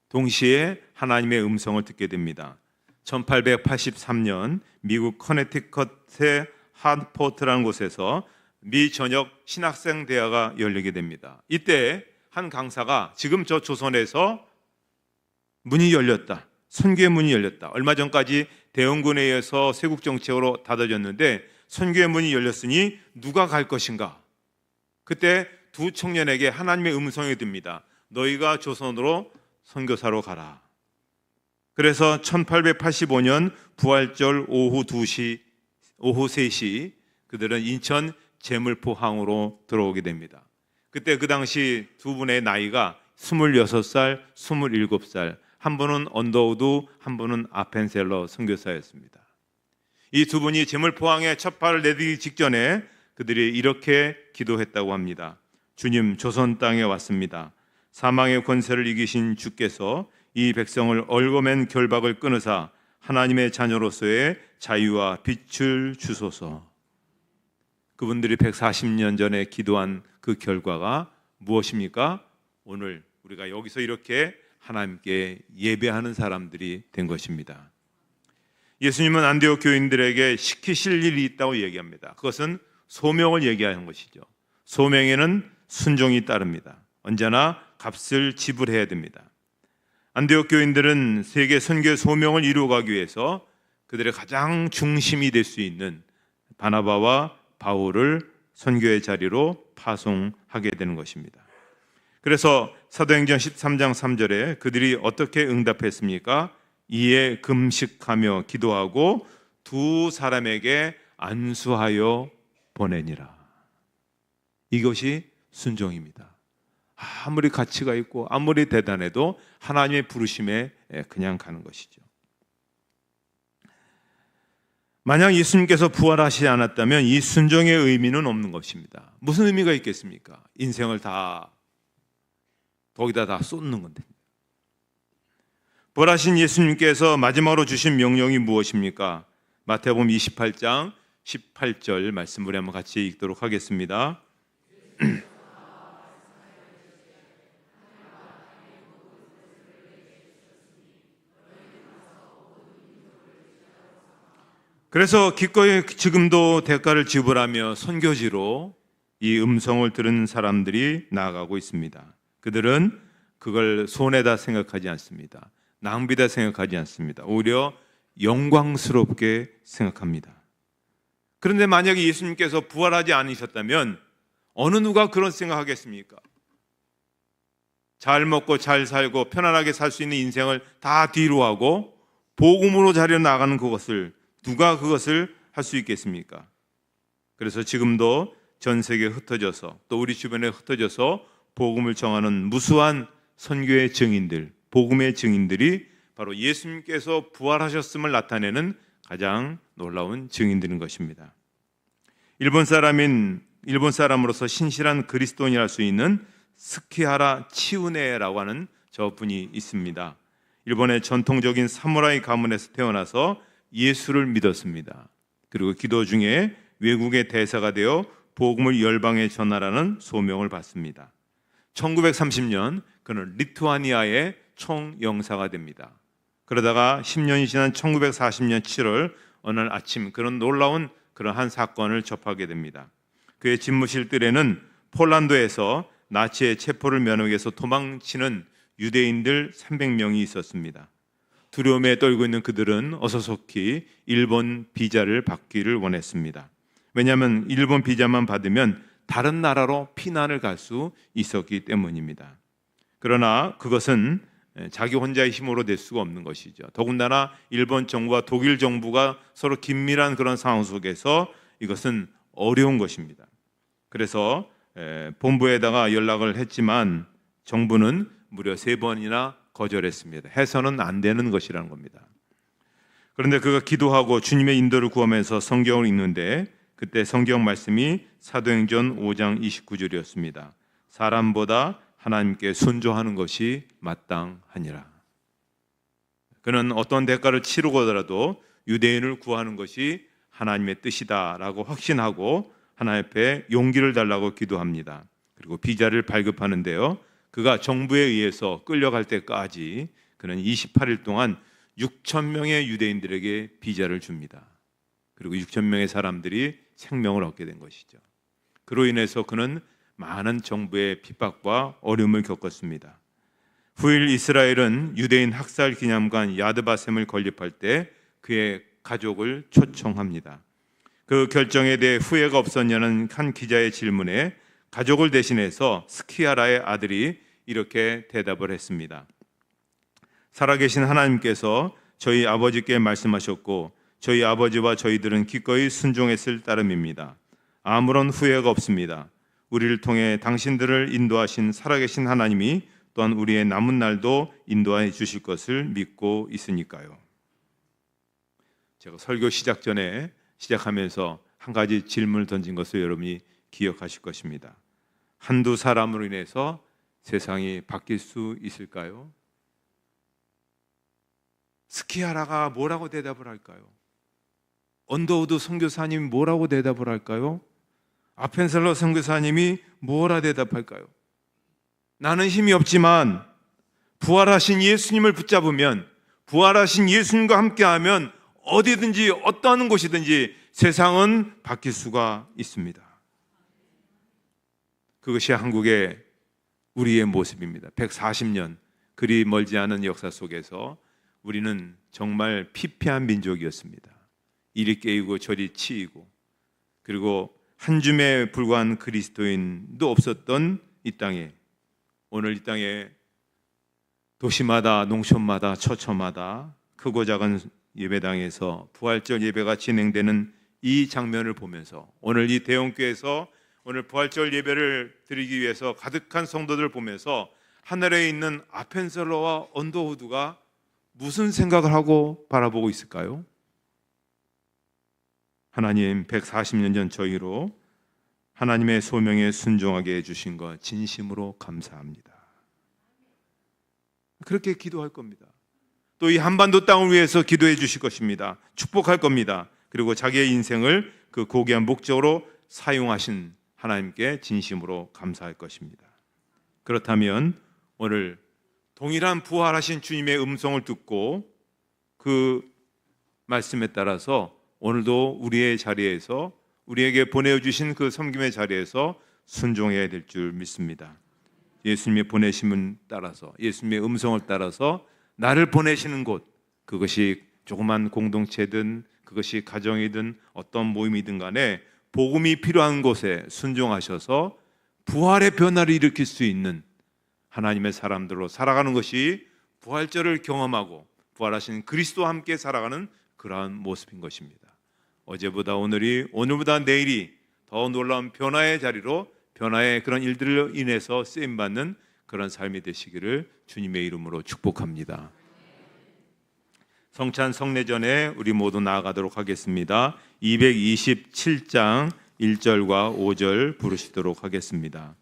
동시에 하나님의 음성을 듣게 됩니다. 1883년 미국 커네티컷의 하포트라는 곳에서 미 전역 신학생 대회가 열리게 됩니다. 이때 한 강사가 지금 저 조선에서 문이 열렸다. 선교의 문이 열렸다. 얼마 전까지 대원군에 의해서 세국 정책으로 닫아졌는데 선교의 문이 열렸으니 누가 갈 것인가? 그때 두 청년에게 하나님의 음성이 듭니다. 너희가 조선으로 선교사로 가라. 그래서 1885년 부활절 오후 3시 그들은 인천 제물포항으로 들어오게 됩니다. 그때 그 당시 두 분의 나이가 26살, 27살, 한 분은 언더우드, 한 분은 아펜셀러 선교사였습니다. 이 두 분이 제물포항에 첫 발을 내디기 직전에 그들이 이렇게 기도했다고 합니다. 주님, 조선 땅에 왔습니다. 사망의 권세를 이기신 주께서 이 백성을 얽어맨 결박을 끊으사 하나님의 자녀로서의 자유와 빛을 주소서. 그분들이 140년 전에 기도한 그 결과가 무엇입니까? 오늘 우리가 여기서 이렇게 하나님께 예배하는 사람들이 된 것입니다. 예수님은 안디옥 교인들에게 시키실 일이 있다고 얘기합니다. 그것은 소명을 얘기하는 것이죠. 소명에는 순종이 따릅니다. 언제나 값을 지불해야 됩니다. 안디옥 교인들은 세계 선교의 소명을 이루어가기 위해서 그들의 가장 중심이 될 수 있는 바나바와 바울을 선교의 자리로 파송하게 되는 것입니다. 그래서 사도행전 13장 3절에 그들이 어떻게 응답했습니까? 이에 금식하며 기도하고 두 사람에게 안수하여 보내니라. 이것이 순종입니다. 아무리 가치가 있고 아무리 대단해도 하나님의 부르심에 그냥 가는 것이죠. 만약 예수님께서 부활하시지 않았다면 이 순종의 의미는 없는 것입니다. 무슨 의미가 있겠습니까? 인생을 거기다 다 쏟는 건데. 부활하신 예수님께서 마지막으로 주신 명령이 무엇입니까? 마태복음 28장 18절 말씀 우리 한번 같이 읽도록 하겠습니다. 그래서 기꺼이 지금도 대가를 지불하며 선교지로 이 음성을 들은 사람들이 나아가고 있습니다. 그들은 그걸 손해다 생각하지 않습니다. 낭비다 생각하지 않습니다. 오히려 영광스럽게 생각합니다. 그런데 만약에 예수님께서 부활하지 않으셨다면 어느 누가 그런 생각하겠습니까? 잘 먹고 잘 살고 편안하게 살 수 있는 인생을 다 뒤로 하고 복음으로 자리로 나가는 누가 그것을 할 수 있겠습니까? 그래서 지금도 전 세계에 흩어져서 또 우리 주변에 흩어져서 복음을 정하는 무수한 선교의 증인들, 복음의 증인들이 바로 예수님께서 부활하셨음을 나타내는 가장 놀라운 증인들인 것입니다. 일본 사람인 일본 사람으로서 신실한 그리스도인이랄 수 있는 스키하라 치우네라고 하는 저분이 있습니다. 일본의 전통적인 사무라이 가문에서 태어나서 예수를 믿었습니다. 그리고 기도 중에 외국의 대사가 되어 복음을 열방에 전하라는 소명을 받습니다. 1930년 그는 리투아니아의 총영사가 됩니다. 그러다가 10년이 지난 1940년 7월 어느 날 아침 그런 놀라운 그런 한 사건을 접하게 됩니다. 그의 집무실 뜰에는 폴란드에서 나치의 체포를 면하기 위해서 도망치는 유대인들 300명이 있었습니다. 두려움에 떨고 있는 그들은 어서 속히 일본 비자를 받기를 원했습니다. 왜냐하면 일본 비자만 받으면 다른 나라로 피난을 갈 수 있었기 때문입니다. 그러나 그것은 자기 혼자의 힘으로 될 수가 없는 것이죠. 더군다나 일본 정부와 독일 정부가 서로 긴밀한 그런 상황 속에서 이것은 어려운 것입니다. 그래서 본부에다가 연락을 했지만 정부는 무려 3번이나 거절했습니다. 해서는 안 되는 것이라는 겁니다. 그런데 그가 기도하고 주님의 인도를 구하면서 성경을 읽는데 그때 성경 말씀이 사도행전 5장 29절이었습니다. 사람보다 하나님께 순종하는 것이 마땅하니라. 그는 어떤 대가를 치르고더라도 유대인을 구하는 것이 하나님의 뜻이다라고 확신하고 하나님 앞에 용기를 달라고 기도합니다. 그리고 비자를 발급하는데요. 그가 정부에 의해서 끌려갈 때까지 그는 28일 동안 6,000명의 유대인들에게 비자를 줍니다. 그리고 6,000명의 사람들이 생명을 얻게 된 것이죠. 그로 인해서 그는 많은 정부의 핍박과 어려움을 겪었습니다. 후일 이스라엘은 유대인 학살 기념관 야드바셈을 건립할 때 그의 가족을 초청합니다. 그 결정에 대해 후회가 없었냐는 한 기자의 질문에 가족을 대신해서 스키하라의 아들이 이렇게 대답을 했습니다. 살아계신 하나님께서 저희 아버지께 말씀하셨고 저희 아버지와 저희들은 기꺼이 순종했을 따름입니다. 아무런 후회가 없습니다. 우리를 통해 당신들을 인도하신 살아계신 하나님이 또한 우리의 남은 날도 인도해 주실 것을 믿고 있으니까요. 제가 설교 시작하면서 한 가지 질문을 던진 것을 여러분이 기억하실 것입니다. 한두 사람으로 인해서 세상이 바뀔 수 있을까요? 스키하라가 뭐라고 대답을 할까요? 언더우드 선교사님이 뭐라고 대답을 할까요? 아펜셀러 선교사님이 뭐라 대답할까요? 나는 힘이 없지만 부활하신 예수님을 붙잡으면, 부활하신 예수님과 함께하면 어디든지 어떠한 곳이든지 세상은 바뀔 수가 있습니다. 그것이 한국의 우리의 모습입니다. 140년 그리 멀지 않은 역사 속에서 우리는 정말 피폐한 민족이었습니다. 이리 깨이고 저리 치이고, 그리고 한 줌에 불과한 그리스도인도 없었던 이 땅에, 오늘 이 땅에 도시마다 농촌마다 처처마다 크고 작은 예배당에서 부활절 예배가 진행되는 이 장면을 보면서 오늘 이 대형교회에서 오늘 부활절 예배를 드리기 위해서 가득한 성도들을 보면서 하늘에 있는 아펜셀러와 언더우드가 무슨 생각을 하고 바라보고 있을까요? 하나님, 140년 전 저희로 하나님의 소명에 순종하게 해주신 것 진심으로 감사합니다. 그렇게 기도할 겁니다. 또 이 한반도 땅을 위해서 기도해 주실 것입니다. 축복할 겁니다. 그리고 자기의 인생을 그 고귀한 목적으로 사용하신 하나님께 진심으로 감사할 것입니다. 그렇다면 오늘 동일한 부활하신 주님의 음성을 듣고 그 말씀에 따라서 오늘도 우리의 자리에서, 우리에게 보내주신 그 섬김의 자리에서 순종해야 될 줄 믿습니다. 예수님의 보내심을 따라서, 예수님의 음성을 따라서 나를 보내시는 곳, 그것이 조그만 공동체든 그것이 가정이든 어떤 모임이든 간에 복음이 필요한 곳에 순종하셔서 부활의 변화를 일으킬 수 있는 하나님의 사람들로 살아가는 것이 부활절을 경험하고 부활하신 그리스도와 함께 살아가는 그러한 모습인 것입니다. 어제보다 오늘이, 오늘보다 내일이 더 놀라운 변화의 자리로, 변화의 그런 일들로 인해서 쓰임받는 그런 삶이 되시기를 주님의 이름으로 축복합니다. 성찬 성례전에 우리 모두 나아가도록 하겠습니다. 227장 1절과 5절 부르시도록 하겠습니다.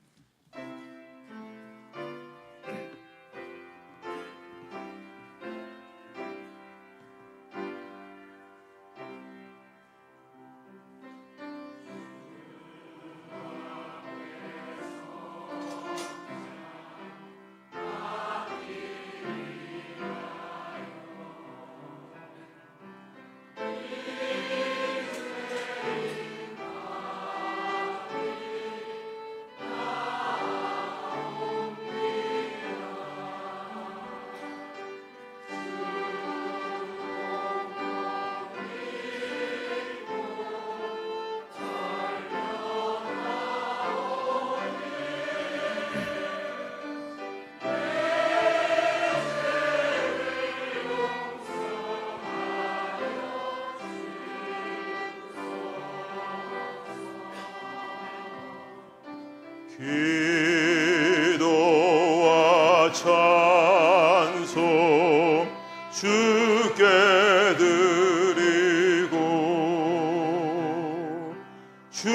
기도와 찬송 주께 드리고 주님의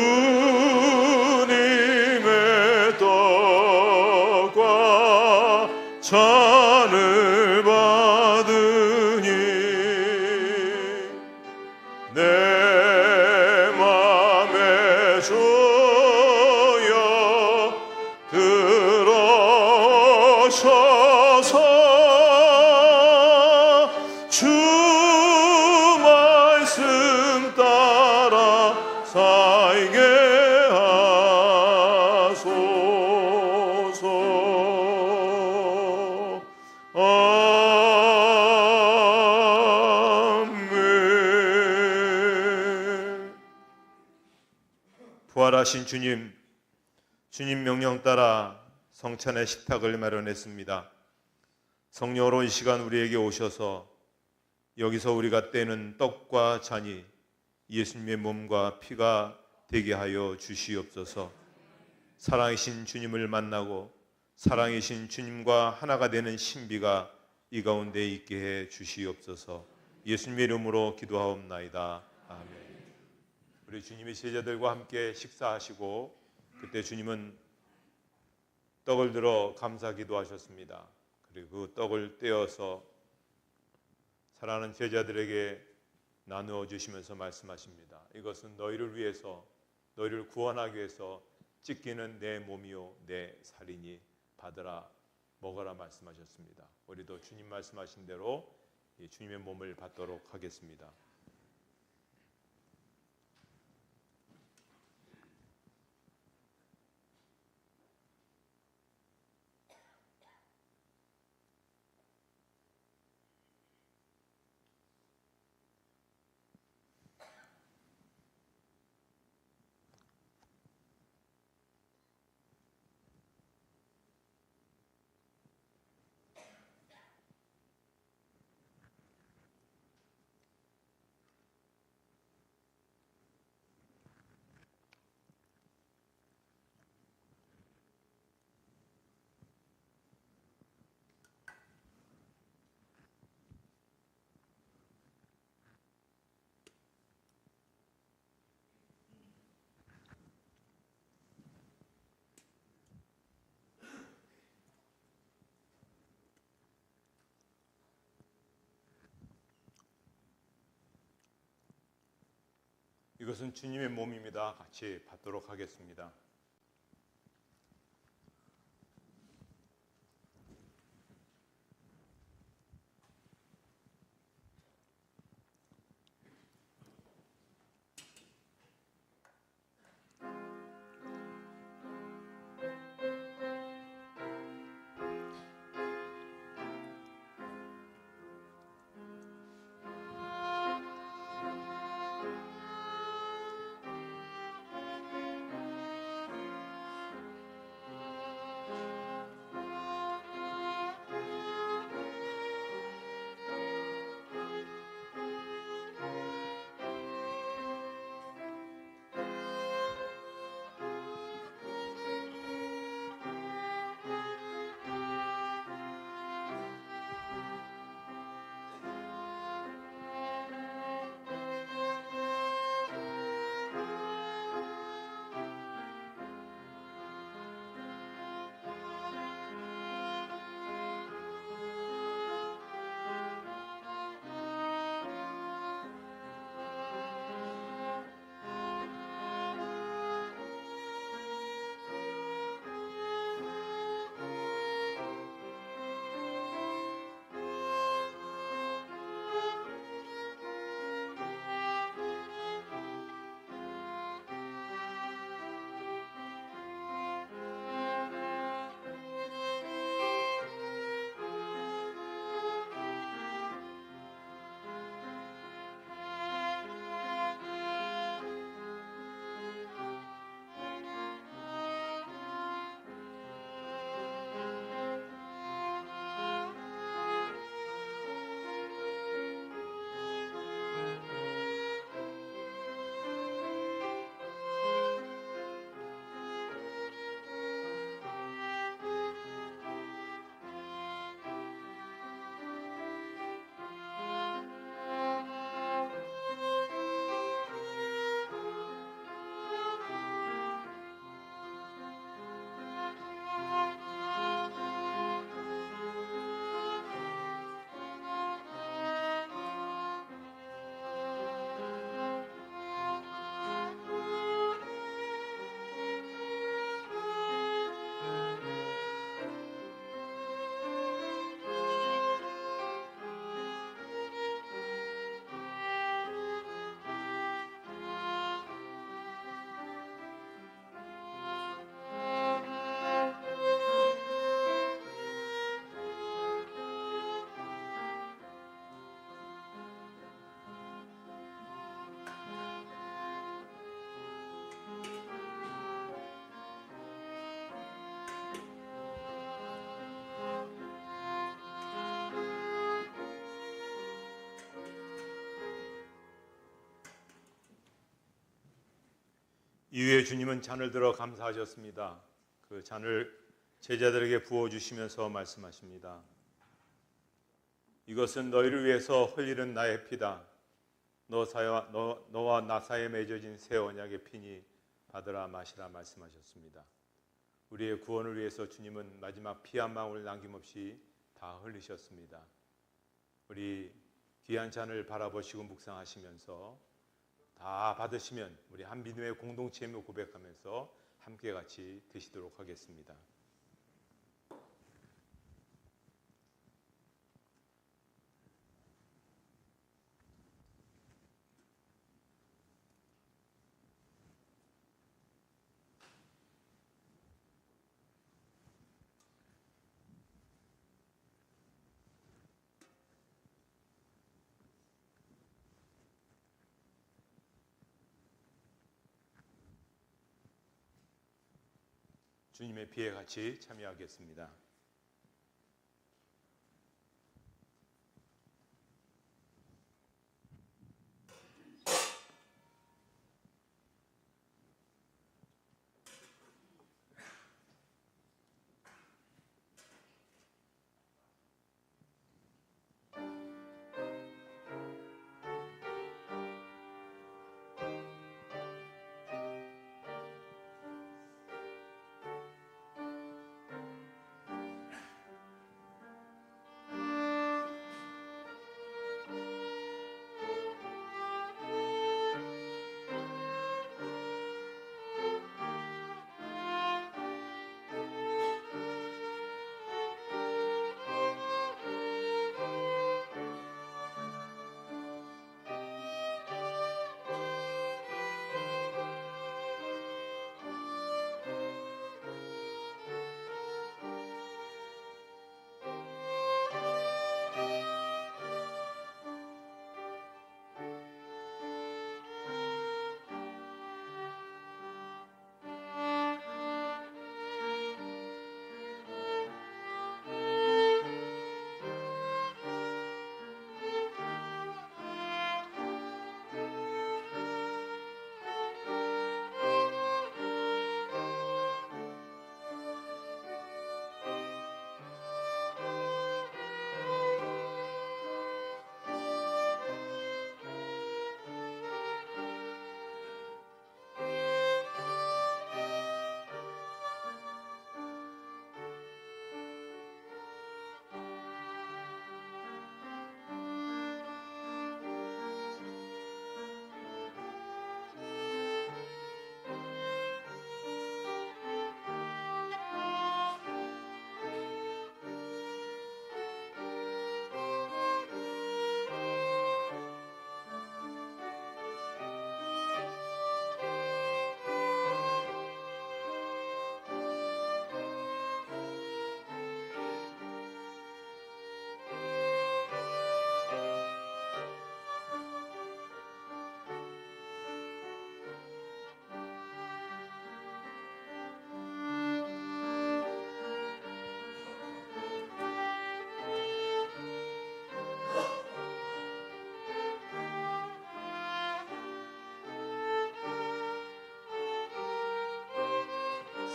떡과 잔을 받으니 내 맘에 주여 들어서서 주 말씀 따라 살게 하소서. 아멘. 부활하신 주님, 주님 명령 따라 성찬의 식탁을 마련했습니다. 성령으로 이 시간 우리에게 오셔서 여기서 우리가 떼는 떡과 잔이 예수님의 몸과 피가 되게 하여 주시옵소서. 사랑이신 주님을 만나고 사랑이신 주님과 하나가 되는 신비가 이 가운데 있게 해 주시옵소서. 예수님의 이름으로 기도하옵나이다. 아멘. 우리 주님이 제자들과 함께 식사하시고 그때 주님은 떡을 들어 감사 기도하셨습니다. 그리고 그 떡을 떼어서 사랑하는 제자들에게 나누어 주시면서 말씀하십니다. 이것은 너희를 위해서, 너희를 구원하기 위해서 찢기는 내 몸이요 내 살이니 받으라 먹어라 말씀하셨습니다. 우리도 주님 말씀하신 대로 주님의 몸을 받도록 하겠습니다. 이것은 주님의 몸입니다. 같이 받도록 하겠습니다. 이후에 주님은 잔을 들어 감사하셨습니다. 그 잔을 제자들에게 부어주시면서 말씀하십니다. 이것은 너희를 위해서 흘리는 나의 피다. 너와 나 사이에 맺어진 새 언약의 피니 받으라 마시라 말씀하셨습니다. 우리의 구원을 위해서 주님은 마지막 피 한 방울 남김없이 다 흘리셨습니다. 우리 귀한 잔을 바라보시고 묵상하시면서 다 받으시면 우리 한 믿음의 공동체임을 고백하면서 함께 같이 드시도록 하겠습니다. 주님의 피에 같이 참여하겠습니다.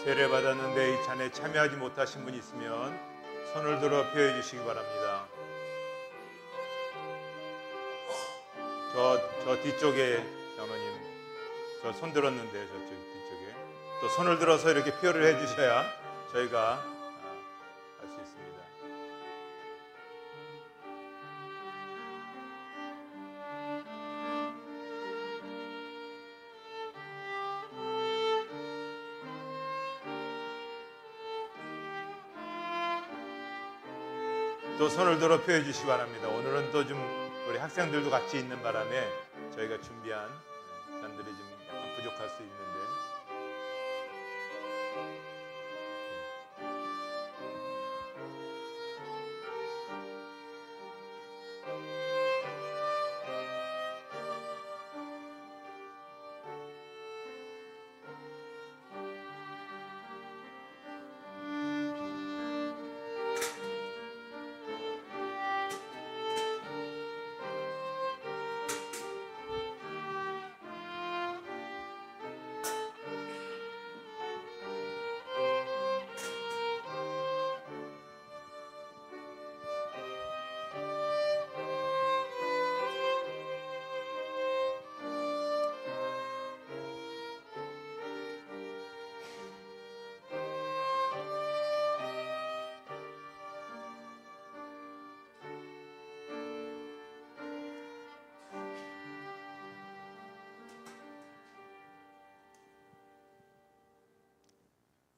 세례 받았는데 이 잔에 참여하지 못하신 분이 있으면 손을 들어 표해 주시기 바랍니다. 저 뒤쪽에 장로님, 저 손 들었는데 저쪽 뒤쪽에 또 손을 들어서 이렇게 표를 해주셔야 저희가 알 수 있습니다. 또 손을 들어 표해 주시기 바랍니다. 오늘은 또 좀 우리 학생들도 같이 있는 바람에 저희가 준비한 잔들이 좀 약간 부족할 수 있는데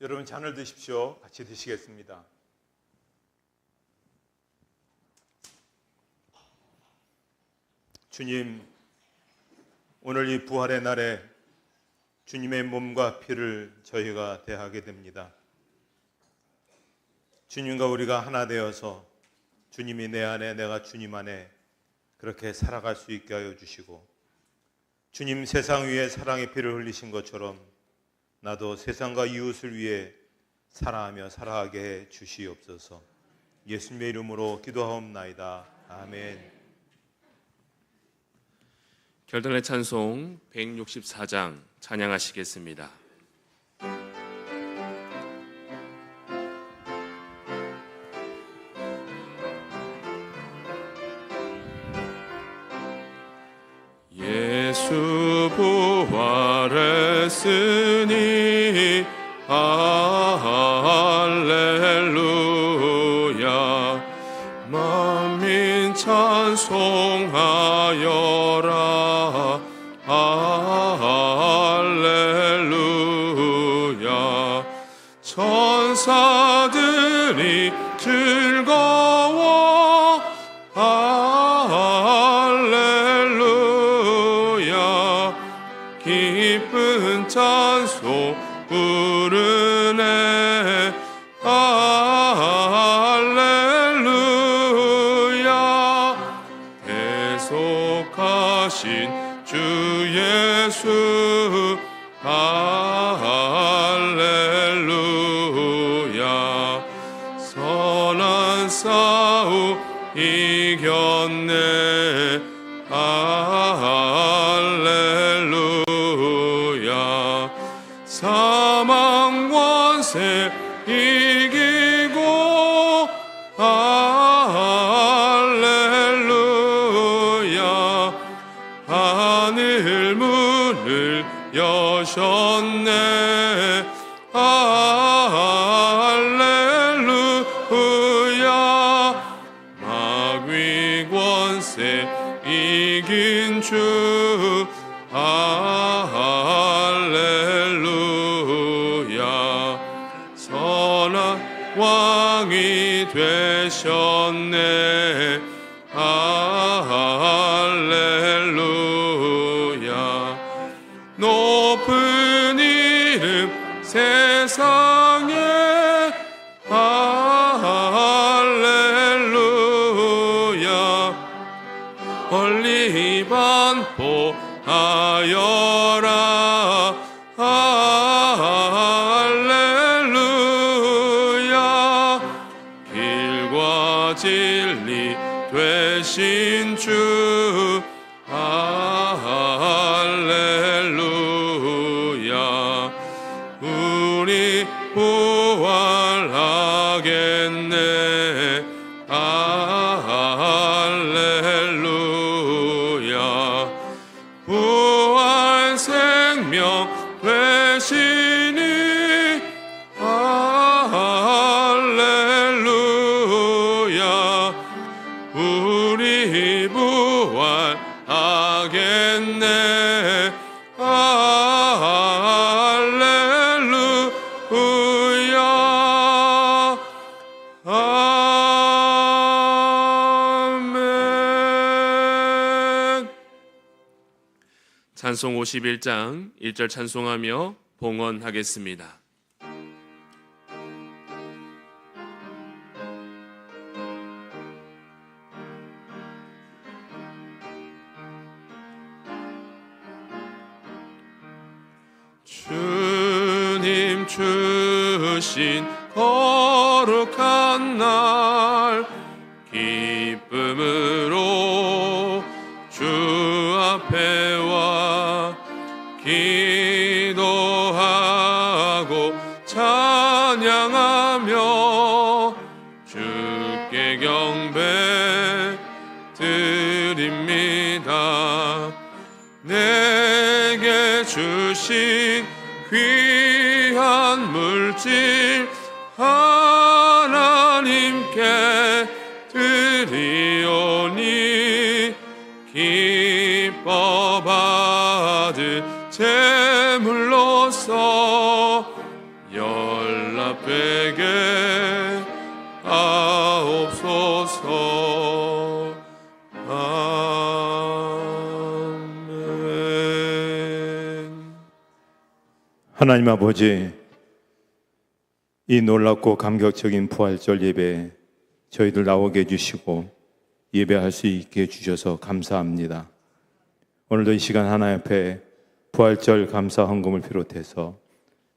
여러분 잔을 드십시오. 같이 드시겠습니다. 주님, 오늘 이 부활의 날에 주님의 몸과 피를 저희가 대하게 됩니다. 주님과 우리가 하나 되어서 주님이 내 안에, 내가 주님 안에 그렇게 살아갈 수 있게 하여 주시고, 주님 세상 위에 사랑의 피를 흘리신 것처럼 나도 세상과 이웃을 위해 사랑하며 살아가게 해 주시옵소서. 예수님의 이름으로 기도하옵나이다. 아멘. 결단의 찬송 164장 찬양하시겠습니다. 예수 부활했으니 할렐루야. 만민 찬송하여라. 할렐루야. 천사들이 즐거워 할렐루야. 기쁜 찬송 부르네 할렐루야. 대속하신 주 예수 할렐루야. 선한 싸움 이겼네 할렐루야. 사망 권세 이기고 할렐루야. 하늘 문을 여셨네 할렐루야. 마귀 권세 이긴 주 할렐루야. 선한 왕이 되셨네 할렐루야. 높은 이름 세상에 할렐루야. 멀리 반포하여라 할렐루야. 길과 진리 되신 주 할렐루야. 우리 부활하겠네 할렐루야. 부활 생명 되시니 할렐루야. 우리 부활하겠네 할렐루야. 아멘. 찬송 51장 1절 찬송하며 봉헌하겠습니다. 주님 주신 거룩한 날 기쁨으로 주 앞에 와 기도하고 찬양하며 주께 경배 드립니다. 내게 주신 귀한 물질 하나님께 드리오니 기뻐 받은 제물로서 열 아멘. 하나님 아버지, 이 놀랍고 감격적인 부활절 예배 저희들 나오게 해주시고 예배할 수 있게 해주셔서 감사합니다. 오늘도 이 시간 하나님 앞에 부활절 감사 헌금을 비롯해서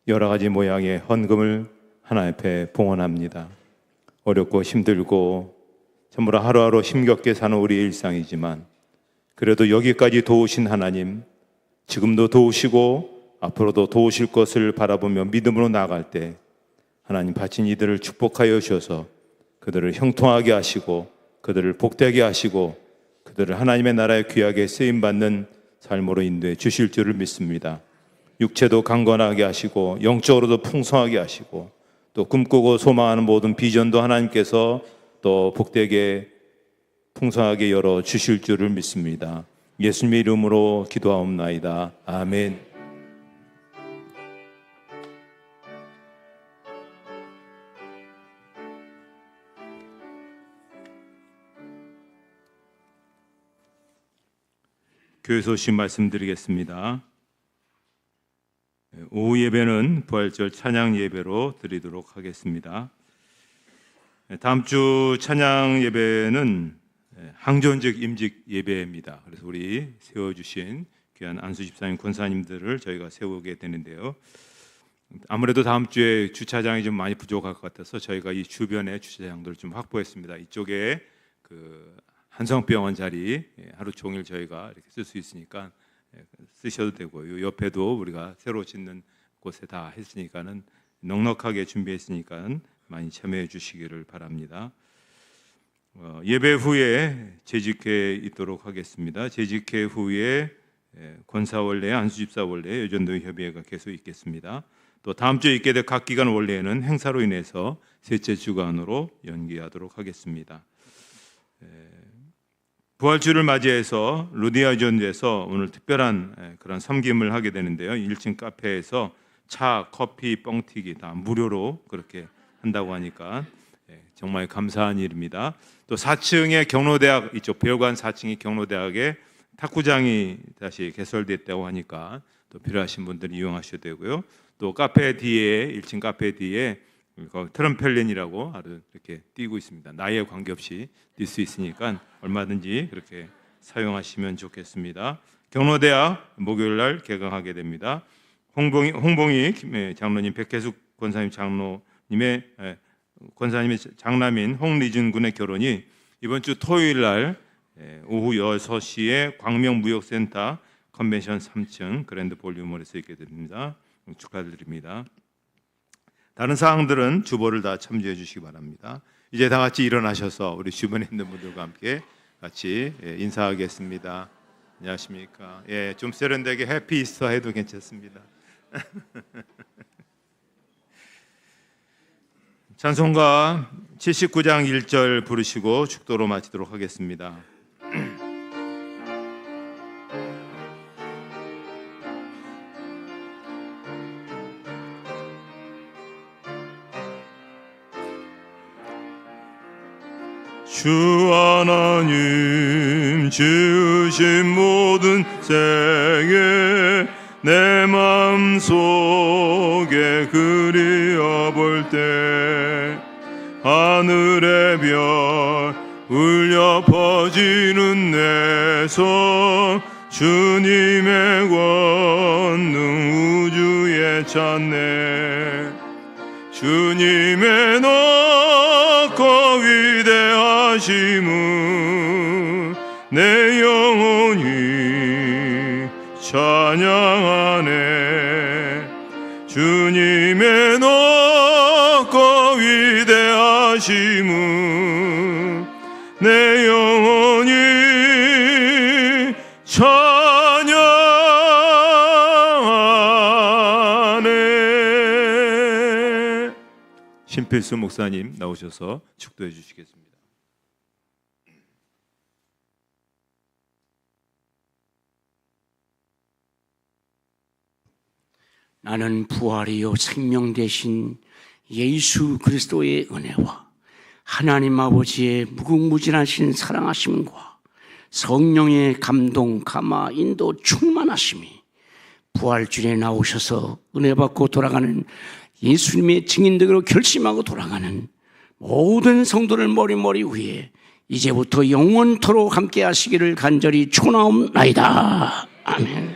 여러 가지 모양의 헌금을 하나님 앞에 봉헌합니다. 어렵고 힘들고 전부 다 하루하루 힘겹게 사는 우리의 일상이지만 그래도 여기까지 도우신 하나님, 지금도 도우시고 앞으로도 도우실 것을 바라보며 믿음으로 나아갈 때 하나님 바친 이들을 축복하여 주셔서 그들을 형통하게 하시고 그들을 복되게 하시고 그들을 하나님의 나라에 귀하게 쓰임받는 삶으로 인도해 주실 줄을 믿습니다. 육체도 강건하게 하시고 영적으로도 풍성하게 하시고 또 꿈꾸고 소망하는 모든 비전도 하나님께서 또 복되게 풍성하게 열어 주실 줄을 믿습니다. 예수님의 이름으로 기도하옵나이다. 아멘. 교회 소식 말씀드리겠습니다. 오후 예배는 부활절 찬양 예배로 드리도록 하겠습니다. 다음 주 찬양 예배는 항존적 임직 예배입니다. 그래서 우리 세워주신 귀한 안수 집사님, 권사님들을 저희가 세우게 되는데요. 아무래도 다음 주에 주차장이 좀 많이 부족할 것 같아서 저희가 이 주변에 주차장들을 좀 확보했습니다. 이쪽에 그 한성병원 자리 하루 종일 저희가 이렇게 쓸 수 있으니까 쓰셔도 되고요. 옆에도 우리가 새로 짓는 곳에 다 했으니까는 넉넉하게 준비했으니까 많이 참여해 주시기를 바랍니다. 예배 후에 재직회 있도록 하겠습니다. 재직회 후에 권사원례, 안수집사원례, 여전도협의회가 계속 있겠습니다. 또 다음 주에 있게 될 각 기관 원례는 행사로 인해서 셋째 주간으로 연기하도록 하겠습니다. 부활주를 맞이해서 루디아존에서 오늘 특별한 그런 섬김을 하게 되는데요. 1층 카페에서 차, 커피, 뻥튀기 다 무료로 그렇게 한다고 하니까 정말 감사한 일입니다. 또 4층에 경로대학, 이쪽 배우관 4층이 경로대학에 탁구장이 다시 개설됐다고 하니까 또 필요하신 분들 이용하셔도 되고요. 또 카페 뒤에, 1층 카페 뒤에 트럼펠린이라고 아주 이렇게 띄고 있습니다. 나이에 관계없이 뛸 수 있으니까 얼마든지 그렇게 사용하시면 좋겠습니다. 경로대학 목요일 날 개강하게 됩니다. 홍봉이 장로님, 백혜숙 권사님 장로님의 권사님의 장남인 홍리준 군의 결혼이 이번 주 토요일 날 오후 6시에 광명무역센터 컨벤션 3층 그랜드 볼륨홀에서 있게 됩니다. 축하드립니다. 다른 사항들은 주보를 다 참조해 주시기 바랍니다. 이제 다 같이 일어나셔서 우리 주변에 있는 분들과 함께 같이 인사하겠습니다. 안녕하십니까? 좀 세련되게 해피 이스터 해도 괜찮습니다. 찬송가 79장 1절 부르시고 축도로 마치도록 하겠습니다. 주 하나님 지으신 모든 생에 내 마음속에 그리어볼 때 하늘의 별 울려 퍼지는 내 손 주님의 권능 우주에 찾네. 주님의 높고 위대하심은 내 영혼이 찬양하네. 주님의 높고 위대하심은 내 영혼이 찬양하네. 신필수 목사님 나오셔서 축도해 주시겠습니다. 나는 부활이요 생명 되신 예수 그리스도의 은혜와 하나님 아버지의 무궁무진하신 사랑하심과 성령의 감동, 감화, 인도 충만하심이 부활주일에 나오셔서 은혜 받고 돌아가는 예수님의 증인들로 결심하고 돌아가는 모든 성도를 머리 위에 이제부터 영원토록 함께 하시기를 간절히 축원하옵나이다. 아멘.